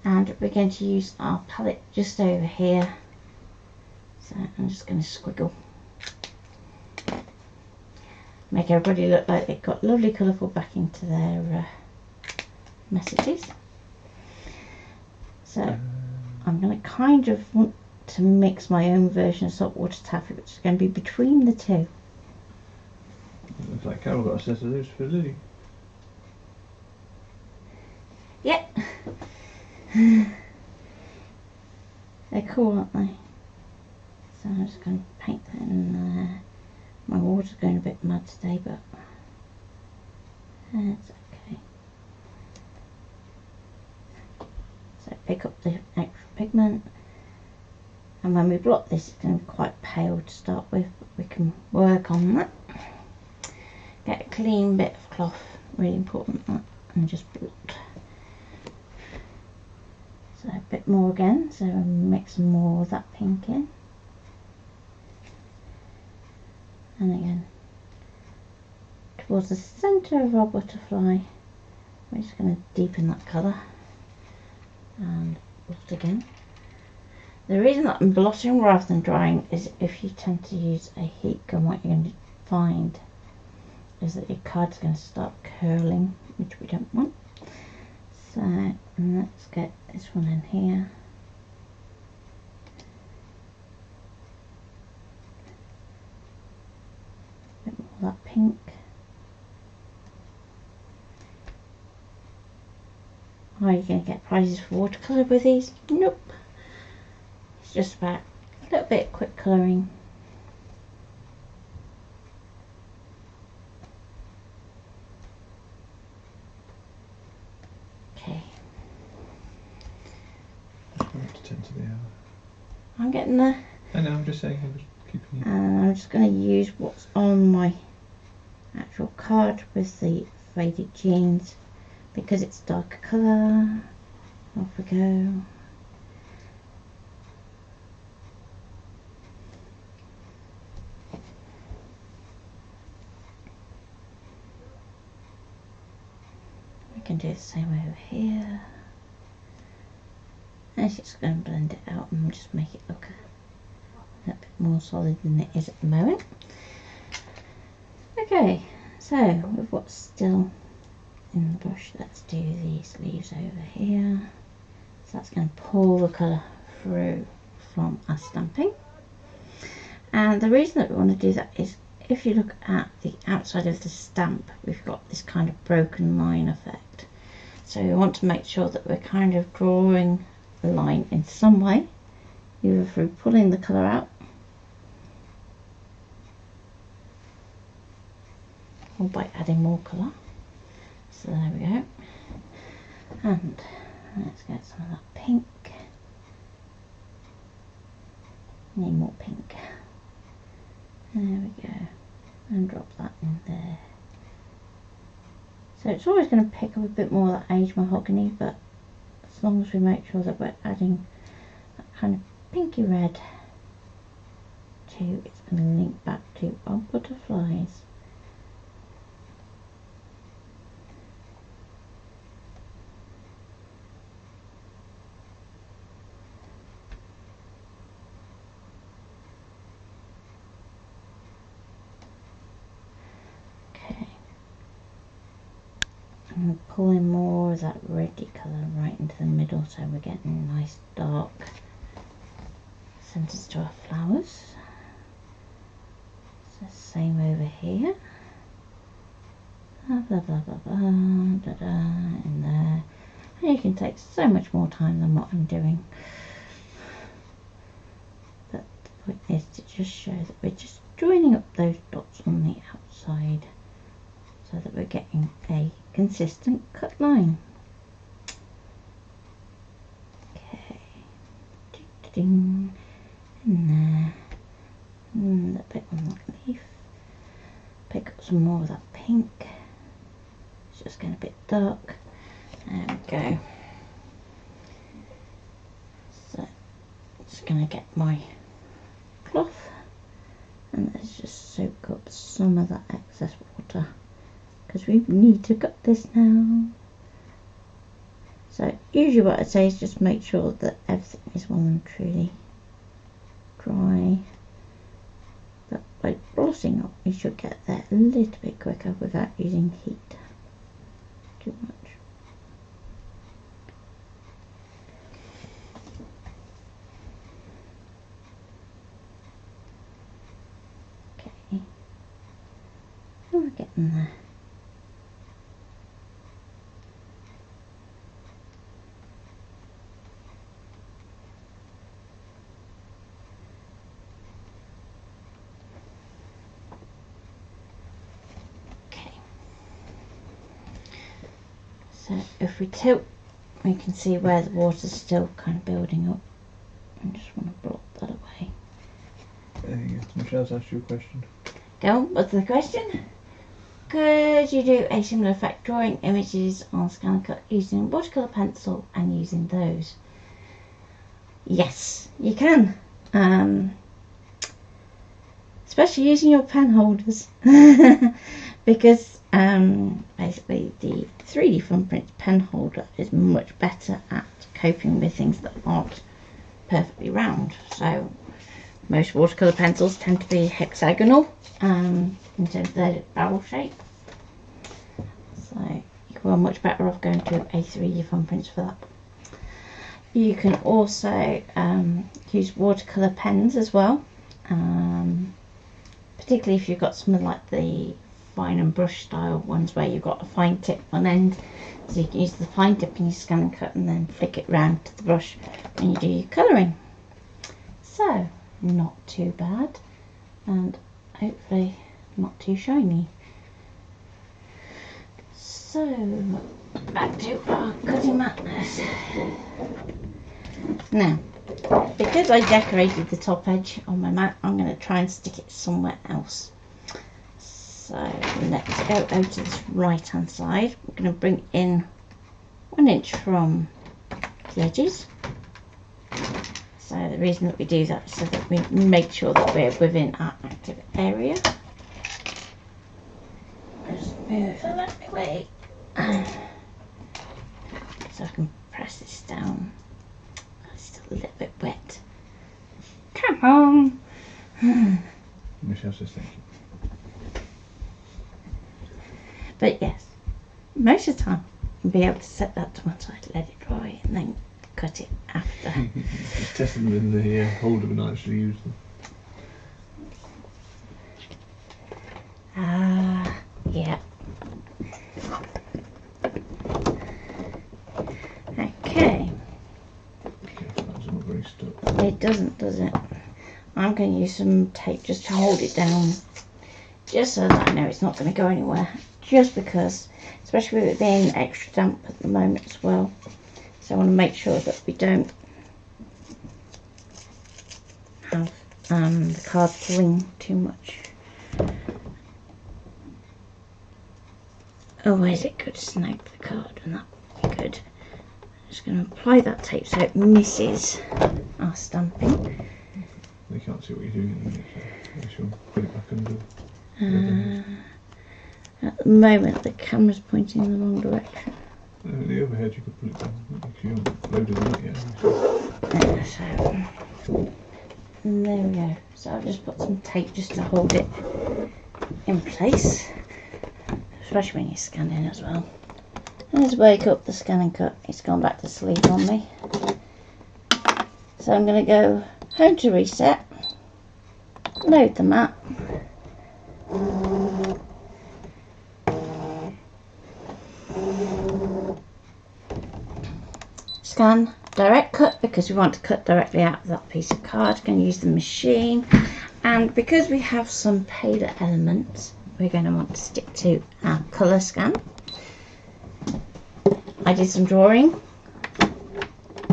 And we're going to use our palette just over here. So I'm just going to squiggle. Make everybody look like they've got lovely colourful backing to their messages. So I'm going to kind of want to mix my own version of saltwater taffy, which is going to be between the two. Looks like Carol got a set of those for Lily. Yep. They're cool, aren't they? So I'm just going to paint that in there. My water's going a bit mad today, but it's okay. So pick up the extra pigment, and when we blot this, it's going to be quite pale to start with, but we can work on that. Get a clean bit of cloth, really important that, and just blot. So a bit more again, so I'll mix some more of that pink in. And again, towards the centre of our butterfly, we're just going to deepen that colour and blot again. The reason that I'm blotting rather than drying is if you tend to use a heat gun, what you're going to find is that your card's going to start curling, which we don't want. So let's get this one in here. A bit more of that pink. Are you going to get prizes for watercolour with these? Nope. It's just about a little bit of quick colouring. Okay. To 10 to the hour. I'm getting there. I know, I'm just saying, I'm just keeping you. And I'm just going to use what's on my actual card with the faded jeans because it's darker colour. Off we go. We can do the same over here. And it's just going to blend it out and just make it look a little bit more solid than it is at the moment. Okay, so with what's still in the brush, let's do these leaves over here. So that's going to pull the colour through from our stamping. And the reason that we want to do that is if you look at the outside of the stamp, we've got this kind of broken line effect. So we want to make sure that we're kind of drawing a line in some way, either through pulling the colour out or by adding more colour. So there we go. And let's get some of that pink. Need more pink. There we go. And drop that in there. So it's always going to pick up a bit more of that aged mahogany, but as long as we make sure that we're adding that kind of pinky red to, it's going to link back to our butterflies. I'm pulling more of that reddy colour right into the middle, so we're getting nice dark centres to our flowers. So same over here. Blah blah blah blah blah, da da, in there. And you can take so much more time than what I'm doing. But the point is to just show that we're just joining up those dots on the outside, so that we're getting a consistent cut line. ding, in there, and a bit on that leaf. Pick up some more of that pink. It's just getting a bit dark. There we go. So, just going to get my cloth and let's just soak up some of that excess water because we need to cut this now. So usually what I say is just make sure that everything is well and truly dry, but by glossing up you should get there a little bit quicker without using heat too much. Okay, we're getting there. So if we tilt, we can see where the water's still kind of building up. I just want to block that away. Michelle's asked you a question. Go on, what's the question? Could you do a similar effect drawing images on ScanNCut using watercolour pencil and using those? Yes, you can. Especially using your pen holders. Because basically the 3D thumbprint pen holder is much better at coping with things that aren't perfectly round. So most watercolour pencils tend to be hexagonal in terms of their barrel shape. So you are much better off going to a 3D thumbprint for that. You can also use watercolour pens as well, particularly if you've got something like the fine and brush style ones where you've got a fine tip on end, so you can use the fine tip in your ScanNCut and then flick it round to the brush when you do your colouring. So not too bad and hopefully not too shiny. So back to our cutting mat. Now because I decorated the top edge on my mat, I'm going to try and stick it somewhere else. So let's go over to this right hand side. We're going to bring in 1 inch from the edges. So the reason that we do that is so that we make sure that we're within our active area. Just move that away so I can press this down. It's still a little bit wet. Come on. Michelle says thank you. But yes, most of the time you'll be able to set that to one side, let it dry, and then cut it after. Just testing them in the holder and not actually use them. Yeah. Okay. That's not very stuck. It doesn't, does it? I'm going to use some tape just to hold it down, just so that I know it's not going to go anywhere. Just because, especially with it being extra damp at the moment as well, so I want to make sure that we don't have the card pulling too much. Otherwise it could snag the card and that would be good. I'm just going to apply that tape so it misses our stamping. They can't see what you're doing at the minute, so I shall put it back under. At the moment the camera's pointing in the wrong direction. The overhead you could put it down, if you haven't loaded it yet. So there we go. So I'll just put some tape just to hold it in place, especially when you're scanning as well. Let's wake up the ScanNCut. It's gone back to sleep on me. So I'm going to go home to reset, load the mat. Scan direct cut because we want to cut directly out of that piece of card. Going to use the machine, and because we have some paler elements we're going to want to stick to our colour scan. I did some drawing,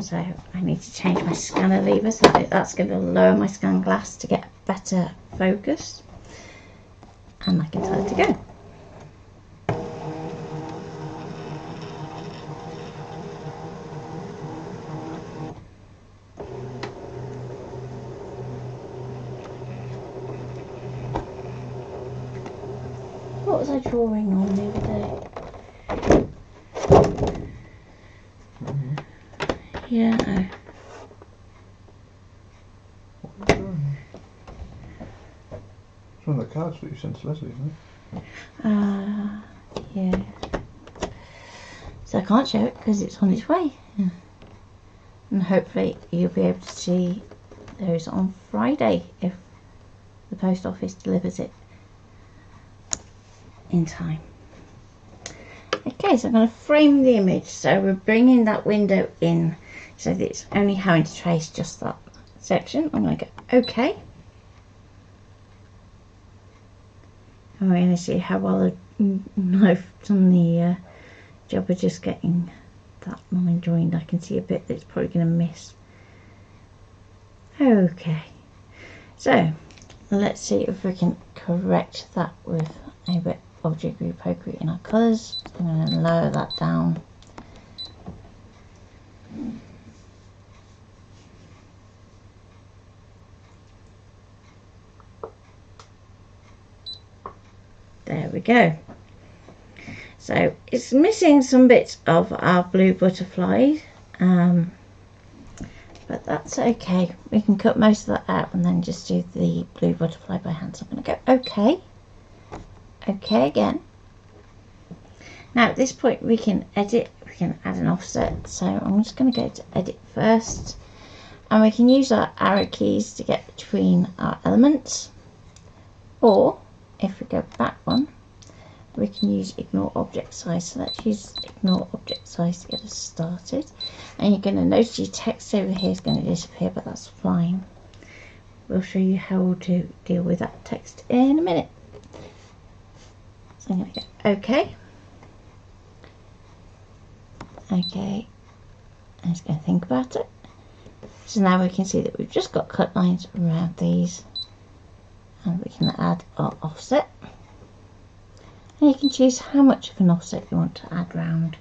So I need to change my scanner lever, so that's going to lower my scan glass to get better focus, and I can tell it to go. What was I drawing on the other day? Yeah. It's one of the cards that you sent to Leslie, isn't it? Yeah. So I can't show it because it's on its way. And hopefully you'll be able to see those on Friday if the post office delivers it in time. Okay, so I'm going to frame the image. So we're bringing that window in so that it's only having to trace just that section. I'm going to go OK. And we're going to see how well the knife done the job of just getting that line joined. I can see a bit that's probably going to miss. Okay, so let's see if we can correct that with a bit of jiggery pokery in our colours. I'm going to lower that down. There we go. So it's missing some bits of our blue butterfly, but that's okay. We can cut most of that out and then just do the blue butterfly by hand. So I'm going to go OK. OK again. Now at this point we can edit, we can add an offset. So I'm just going to go to edit first, and we can use our arrow keys to get between our elements, or if we go back one, we can use ignore object size. So let's use ignore object size to get us started. And you're going to notice your text over here is going to disappear, but that's fine. We'll show you how to deal with that text in a minute. So I'm going to go OK. OK. I'm just going to think about it. So now we can see that we've just got cut lines around these, and we can add our offset. And you can choose how much of an offset you want to add round.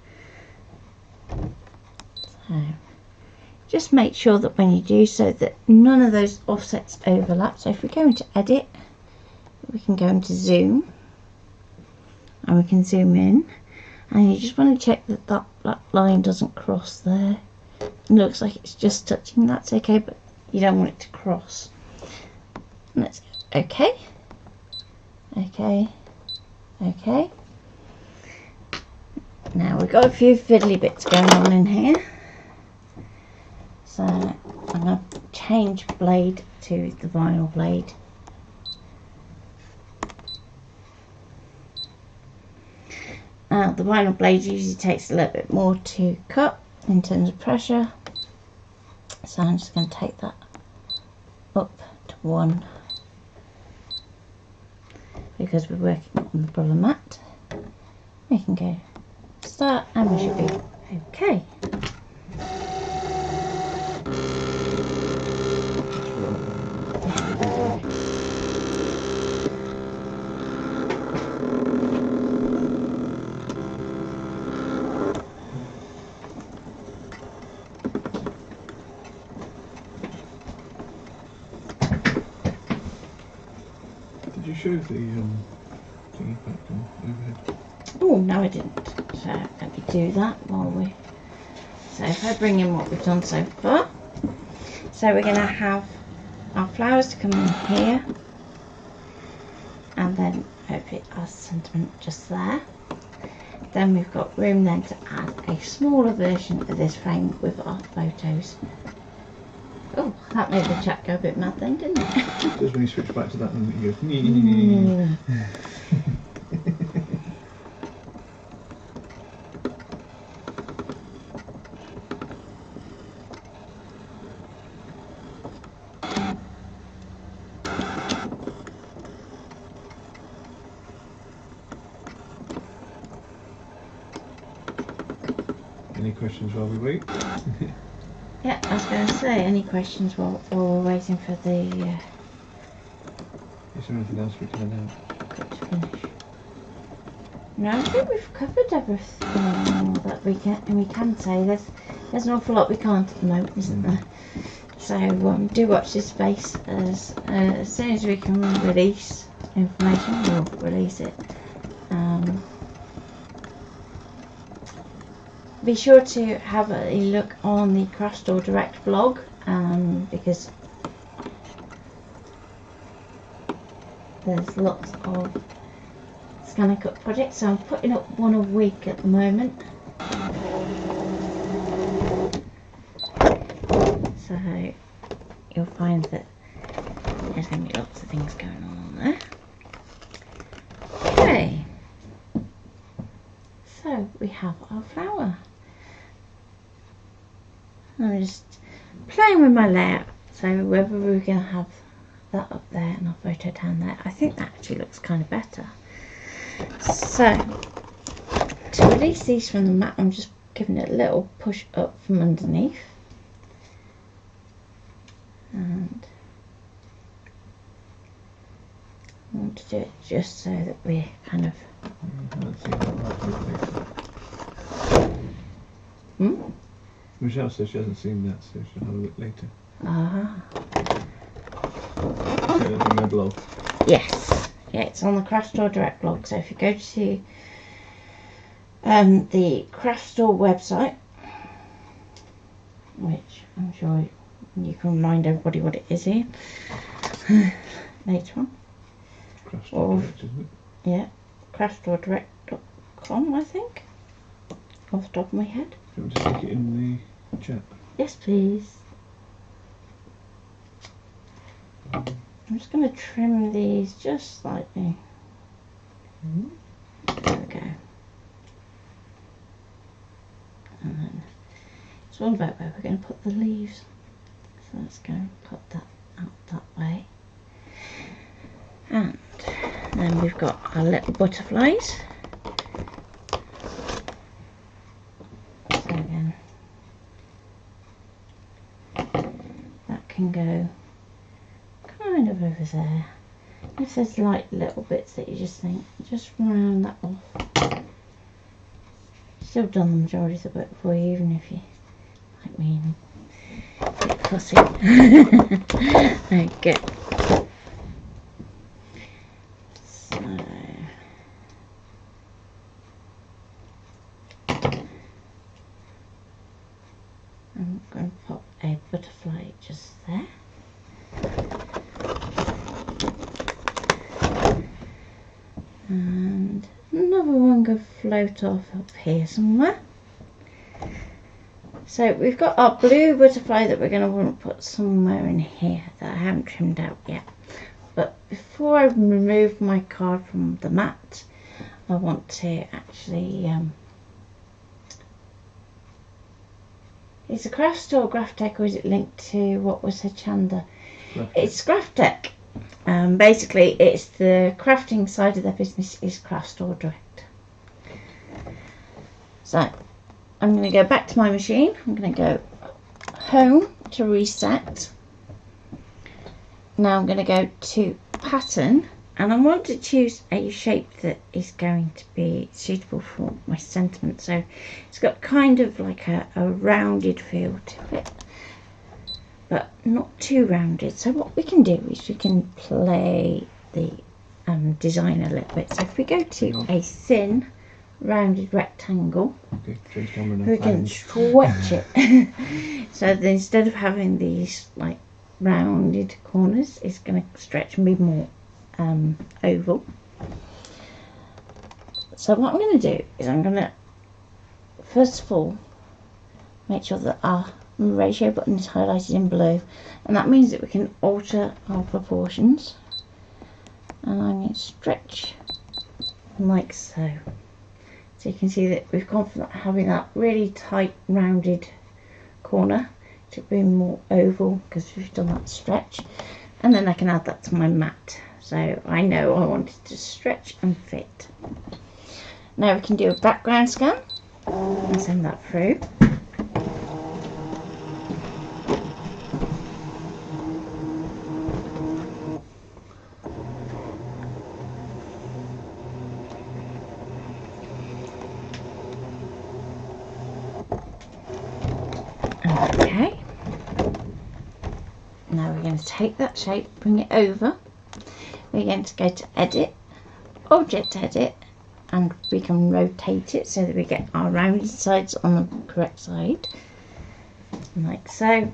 So just make sure that when you do so that none of those offsets overlap. So if we go into edit, we can go into zoom, and we can zoom in, and you just want to check that that black line doesn't cross there. It looks like it's just touching. That's okay, but you don't want it to cross. And let's go OK. OK. Okay, now we've got a few fiddly bits going on in here, so I'm going to change blade to the vinyl blade. Now the vinyl blade usually takes a little bit more to cut in terms of pressure, so I'm just going to take that up to 1. Because we're working on the brother mat, we can go start, and we should be okay. Did you show the thingy back overhead? Oh no, I didn't. So let me do that while we. So if I bring in what we've done so far, so we're going to have our flowers to come in here, and then hopefully our sentiment just there. Then we've got room then to add a smaller version of this frame with our photos. Oh, that made the chat go a bit mad then, didn't it? It does when you switch back to that and you go. Any questions while we wait? Yeah, I was going to say, any questions while we're waiting for the Is there anything else we can announce? cook to finish? No, I think we've covered everything that we can say. There's an awful lot we can't at the moment, isn't there? So do watch this space. As soon as we can release information, we'll release it. Be sure to have a look on the Craft Store Direct blog, because there's lots of ScanNCut projects. So I'm putting up one a week at the moment. So you'll find that there's going to be lots of things going on there. Okay. So we have our flower. I'm just playing with my layout, so whether we're going to have that up there and our photo down there, I think that actually looks kind of better. So to release these from the mat, I'm just giving it a little push up from underneath, and I want to do it just so that we're kind of Michelle says she hasn't seen that, so she'll have a look later. So it's on their blog. Yes, yeah, it's on the Craft Store Direct blog. So if you go to the Craft Store website, which I'm sure you can remind everybody what it is here later on. Craft Store Direct, isn't it? Yeah, craftstoredirect.com, I think, off the top of my head. Do you want to stick it in the chat? Yes, please. I'm just going to trim these just slightly. There we go. And then it's all about where we're going to put the leaves. So let's go and put that out that way. And then we've got our little butterflies. So again, that can go kind of over there. If there's like little bits that you just think, just round that off. Still done the majority of the work for you, even if you like me a bit fussy. Okay. So I'm going to pop a butterfly just there. And another one could float off up here somewhere. So we've got our blue butterfly that we're going to want to put somewhere in here that I haven't trimmed out yet. But before I remove my card from the mat, I want to actually is the Craft Store Graphtech, or is it linked to what was her Chanda? It's Graphtech. Basically, it's the crafting side of their business is Craft Store Direct. So I'm going to go back to my machine. I'm going to go home to reset. Now I'm going to go to pattern, and I want to choose a shape that is going to be suitable for my sentiment. So it's got kind of like a rounded feel to it, but not too rounded. So what we can do is we can play the design a little bit. So if we go to a thin rounded rectangle, Okay, we can stretch it. So that instead of having these like rounded corners, it's going to stretch and be more oval. So what I'm going to do is I'm going to first of all make sure that our ratio button is highlighted in blue, and that means that we can alter our proportions. And I'm going to stretch like so. So you can see that we've gone from having that really tight rounded corner to being more oval because we've done that stretch. And then I can add that to my mat, so I know I want it to stretch and fit. Now we can do a background scan and send that through. take that shape, bring it over. We're going to go to Edit, Object Edit, and we can rotate it so that we get our rounded sides on the correct side, like so.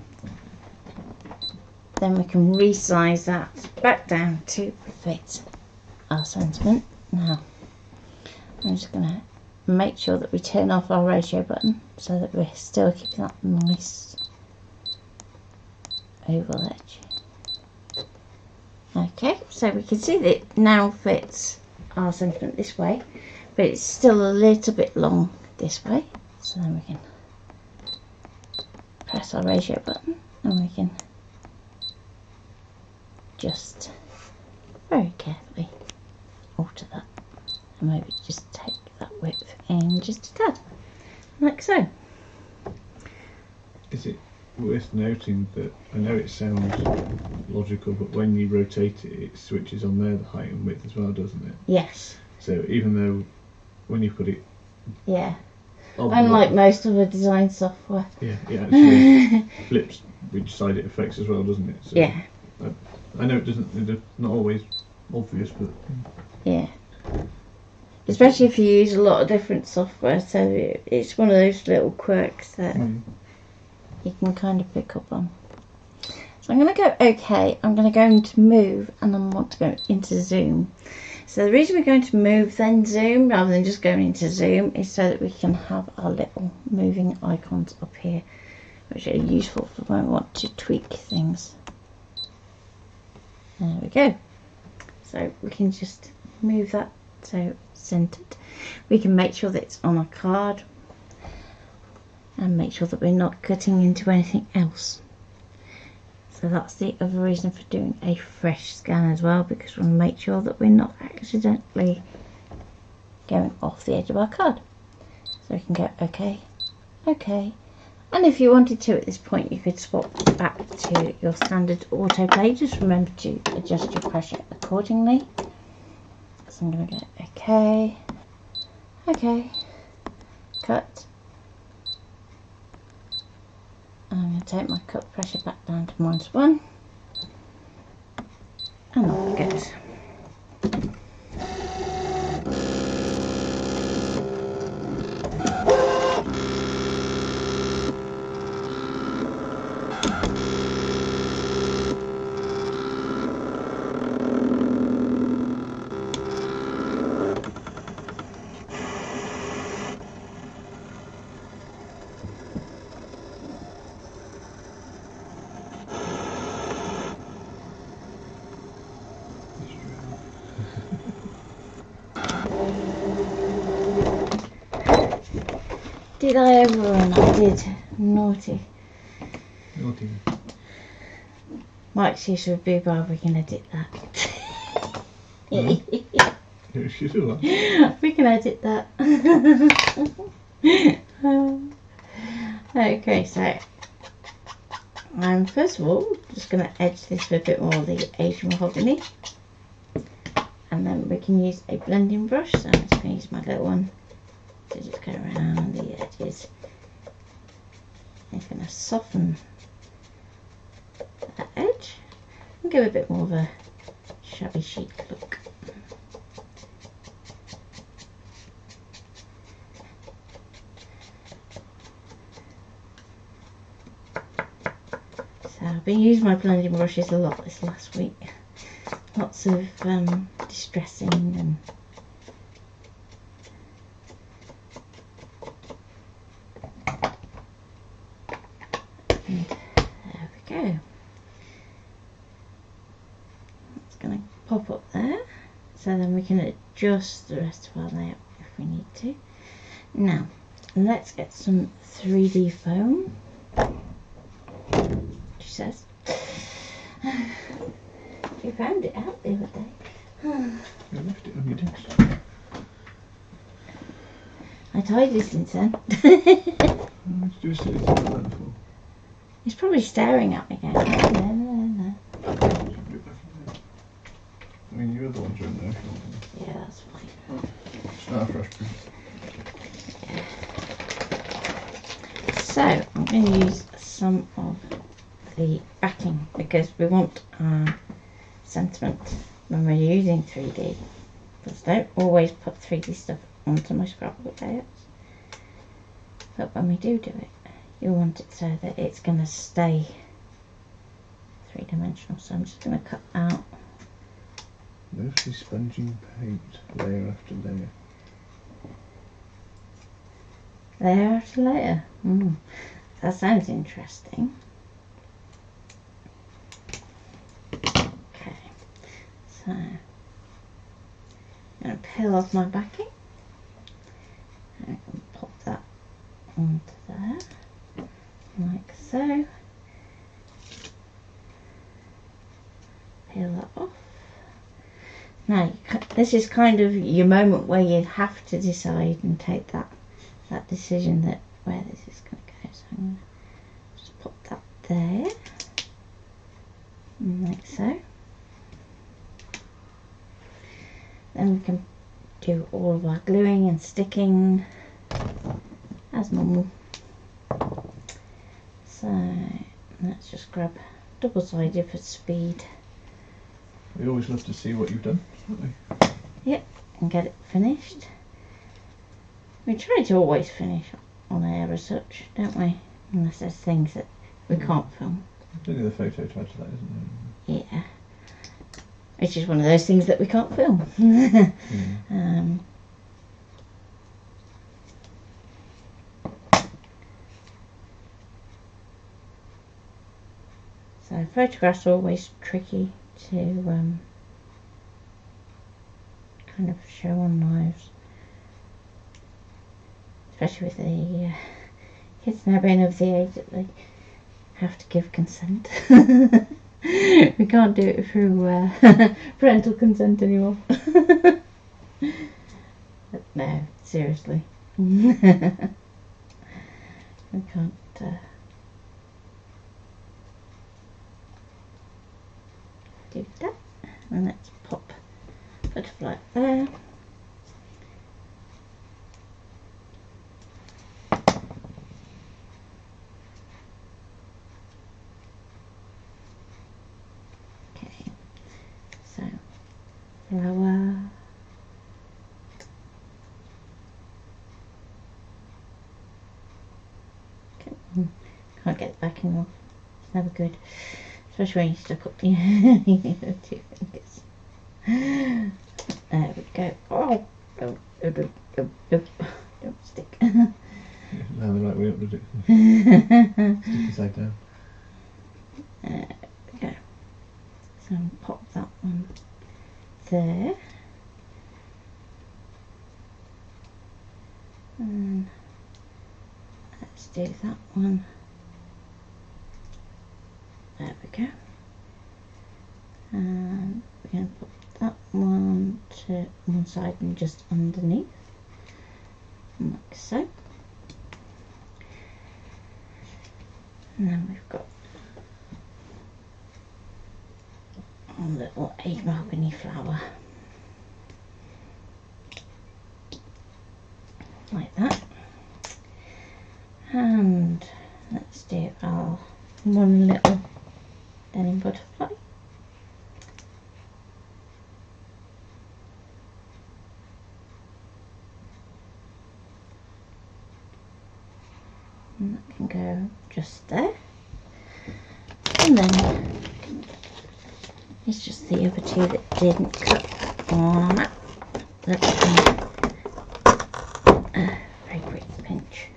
Then we can resize that back down to fit our sentiment. Now, I'm just going to make sure that we turn off our ratio button so that we're still keeping that nice oval edge. Okay, so we can see that it now fits our sentiment this way, but it's still a little bit long this way. So then we can press our ratio button and we can just very carefully alter that, and maybe just take that width in just a tad, like so. Is it worth noting that, I know it sounds logical, but when you rotate it, it switches on there the height and width as well, doesn't it? Yes. So even though when you put it, yeah, on unlike most of the design software, yeah, it actually flips which side it affects as well, doesn't it? So yeah, I know it's not always obvious, but yeah. Especially if you use a lot of different software, so it's one of those little quirks that you can kind of pick up on. So I'm going to go OK. I'm going to go into move, and I want to go into zoom. So the reason we're going to move then zoom rather than just going into zoom is so that we can have our little moving icons up here, which are useful for when we want to tweak things. There we go. So we can just move that so centered. We can make sure that it's on a card and make sure that we're not cutting into anything else. So that's the other reason for doing a fresh scan as well, because we want to make sure that we're not accidentally going off the edge of our card. So we can go OK, OK, and if you wanted to at this point you could swap back to your standard autoplay. Just remember to adjust your pressure accordingly. So I'm going to go OK, OK, cut. I'm going to take my cut pressure back down to -1, and off it goes. Did I overrun? I did. Naughty. naughty. My excuse would be, but we can edit that. Yeah, sure. We can edit that. Okay, so I'm first of all just going to edge this with a bit more of the Asian mahogany, and then we can use a blending brush. So I'm just going to use my little one to just go around the edges. It's going to soften that edge and give it a bit more of a shabby chic look. So I've been using my blending brushes a lot this last week. Lots of distressing and there we go. It's going to pop up there, so then we can adjust the rest of our layout if we need to. Now let's get some 3D foam, she says. You found it out the other day. I left it on your desk. I tied it since then. Let's do a silly thing like that before. He's probably staring at me again. No. I mean, your other ones are in there if you want them. Yeah, that's fine. Start fresh, please. So I'm going to use some of the backing because we want sentiment when we're using 3D. Because I don't always put 3D stuff onto my scrapbook layouts. But when we do it, you want it so that it's going to stay three-dimensional. So I'm just going to cut out. Mostly sponging paint, layer after layer. Layer after layer. That sounds interesting. Okay, so I'm going to peel off my backing. I can pop that onto there, like so. Peel that off. Now, this is kind of your moment where you have to decide and take that decision that where this is going to go. So I'm going to just put that there, like so. Then we can do all of our gluing and sticking as normal. So let's just grab double-sided for speed. We always love to see what you've done, don't we? Yep, and get it finished. We try to always finish on air as such, don't we? Unless there's things that we can't film. There's only the photo to add to that, isn't there? Yeah. Which is one of those things that we can't film. So photographs are always tricky to kind of show on knives, especially with the kids now being of the age that they have to give consent. We can't do it through parental consent anymore. But no, seriously. We can't do that. And let's pop butterfly there. Okay, so flower. Okay. Can't get the backing off. It's never good. Especially when you stuck up your 2 fingers. There we go. Oh, don't stick. Now the right way up, does it? Stick inside down. There we go. So I'll pop that one there. And let's do that one. There we go. And we're going to put that one to one side and just underneath, like so. And then we've got a little egg mahogany flower, like that. And let's do our one little denim butterfly. And that can go just there. And then it's just the other two that didn't cut on that. Let's very quick pinch.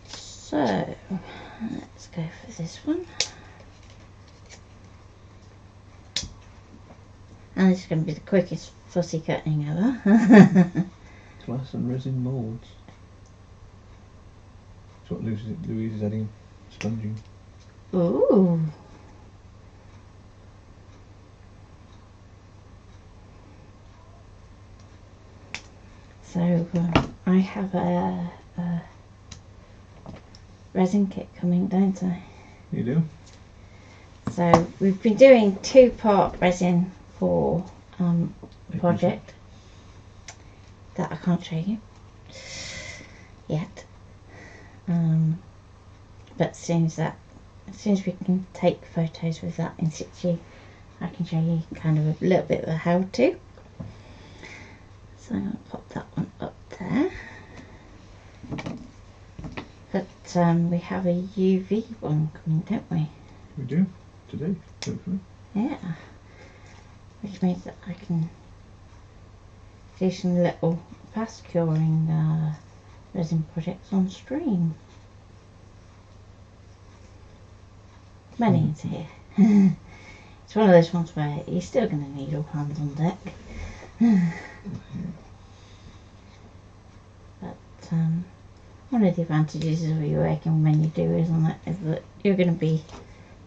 So let's go for this one. And this is going to be the quickest fussy cutting ever. Glass and resin moulds. That's what Louise is adding, sponging. Ooh. So I have a resin kit coming, don't I? You do? So we've been doing 2-part resin for a project that I can't show you yet. But as soon as we can take photos with that in situ, I can show you kind of a little bit of a how-to. So I'm going to pop that one up there. But we have a UV one coming, don't we? We do, today, hopefully. Yeah. Which means that I can do some little fast curing resin projects on stream. Many is here. It's one of those ones where you're still going to need all hands on deck. But one of the advantages of you working when you do, isn't it, is that you're going to be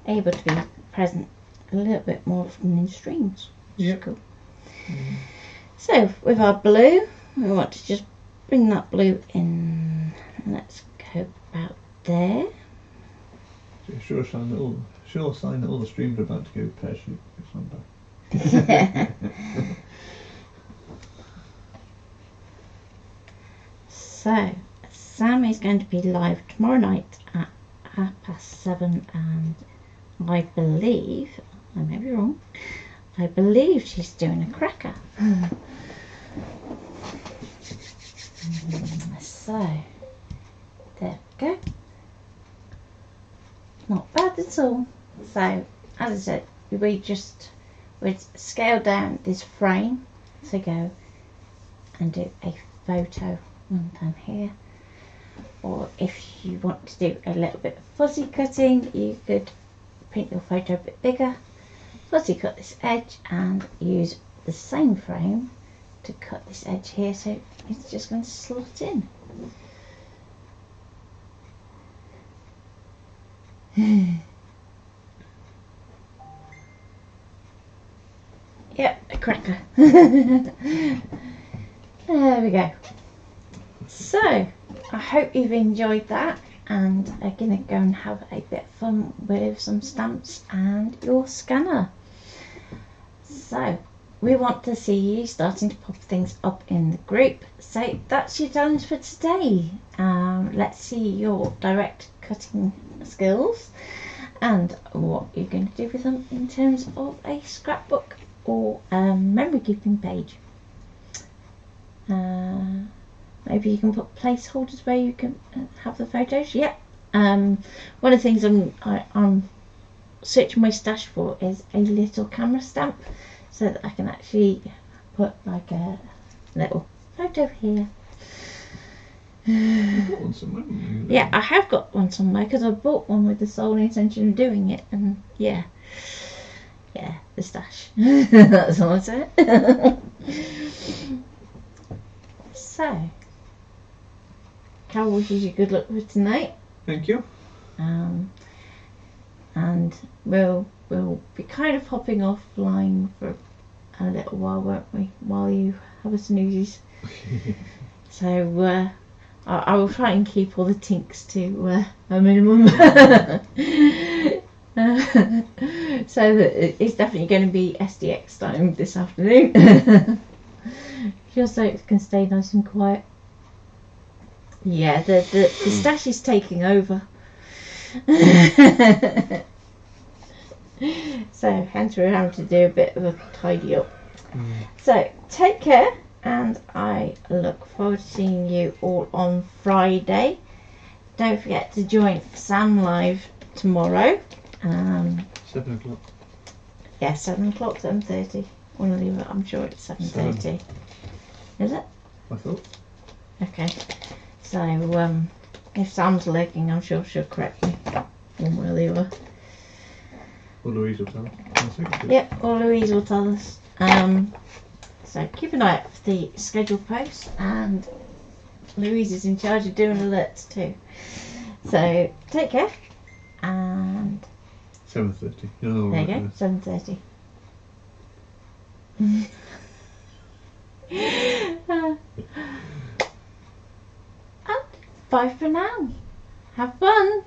able to be present a little bit more often in streams. Yeah. Cool. So with our blue, we want to just bring that blue in. Let's go about there. It's a sure sign that all the streams are about to go pear-shaped. It's not bad. So Sam is going to be live tomorrow night at 7:30, and I believe, I may be wrong, I believe she's doing a cracker. So there we go. Not bad at all. So as I said, we'd scale down this frame to go and do a photo one down here. Or if you want to do a little bit of fuzzy cutting, you could print your photo a bit bigger, fuzzy cut this edge and use the same frame to cut this edge here, so it's just going to slot in. Yep, a cracker. There we go. So I hope you've enjoyed that, and are going to go and have a bit of fun with some stamps and your scanner. So we want to see you starting to pop things up in the group. So that's your challenge for today. Let's see your direct cutting skills and what you're going to do with them in terms of a scrapbook or memory keeping page. Maybe you can put placeholders where you can have the photos. Yep. One of the things I'm searching my stash for is a little camera stamp, so that I can actually put like a little photo here. You've got one somewhere, haven't you? Yeah, I have got one somewhere because I bought one with the sole intention of doing it, and yeah, the stash. That's all I said. So, Carol wishes you good luck with tonight. Thank you. And we'll be kind of hopping offline for a little while, won't we? While you have a snooze. So I will try and keep all the tinks to a minimum. So that it's definitely going to be SDX time this afternoon. Just so it can stay nice and quiet. Yeah, the stash is taking over. So hence we're having to do a bit of a tidy up. So take care, and I look forward to seeing you all on Friday. Don't forget to join Sam live tomorrow. 7 o'clock. Yeah, 7 o'clock, 7:30. One of the other, I'm sure it's 7:30. Is it? I thought. Okay. So if Sam's lurking, I'm sure she'll correct me. One way or the other. Or Louise will tell us. Yep, or Louise will tell us. So keep an eye out for the scheduled posts, and Louise is in charge of doing alerts too. So take care, and 7:30. there you go, 7:30. And bye for now. Have fun.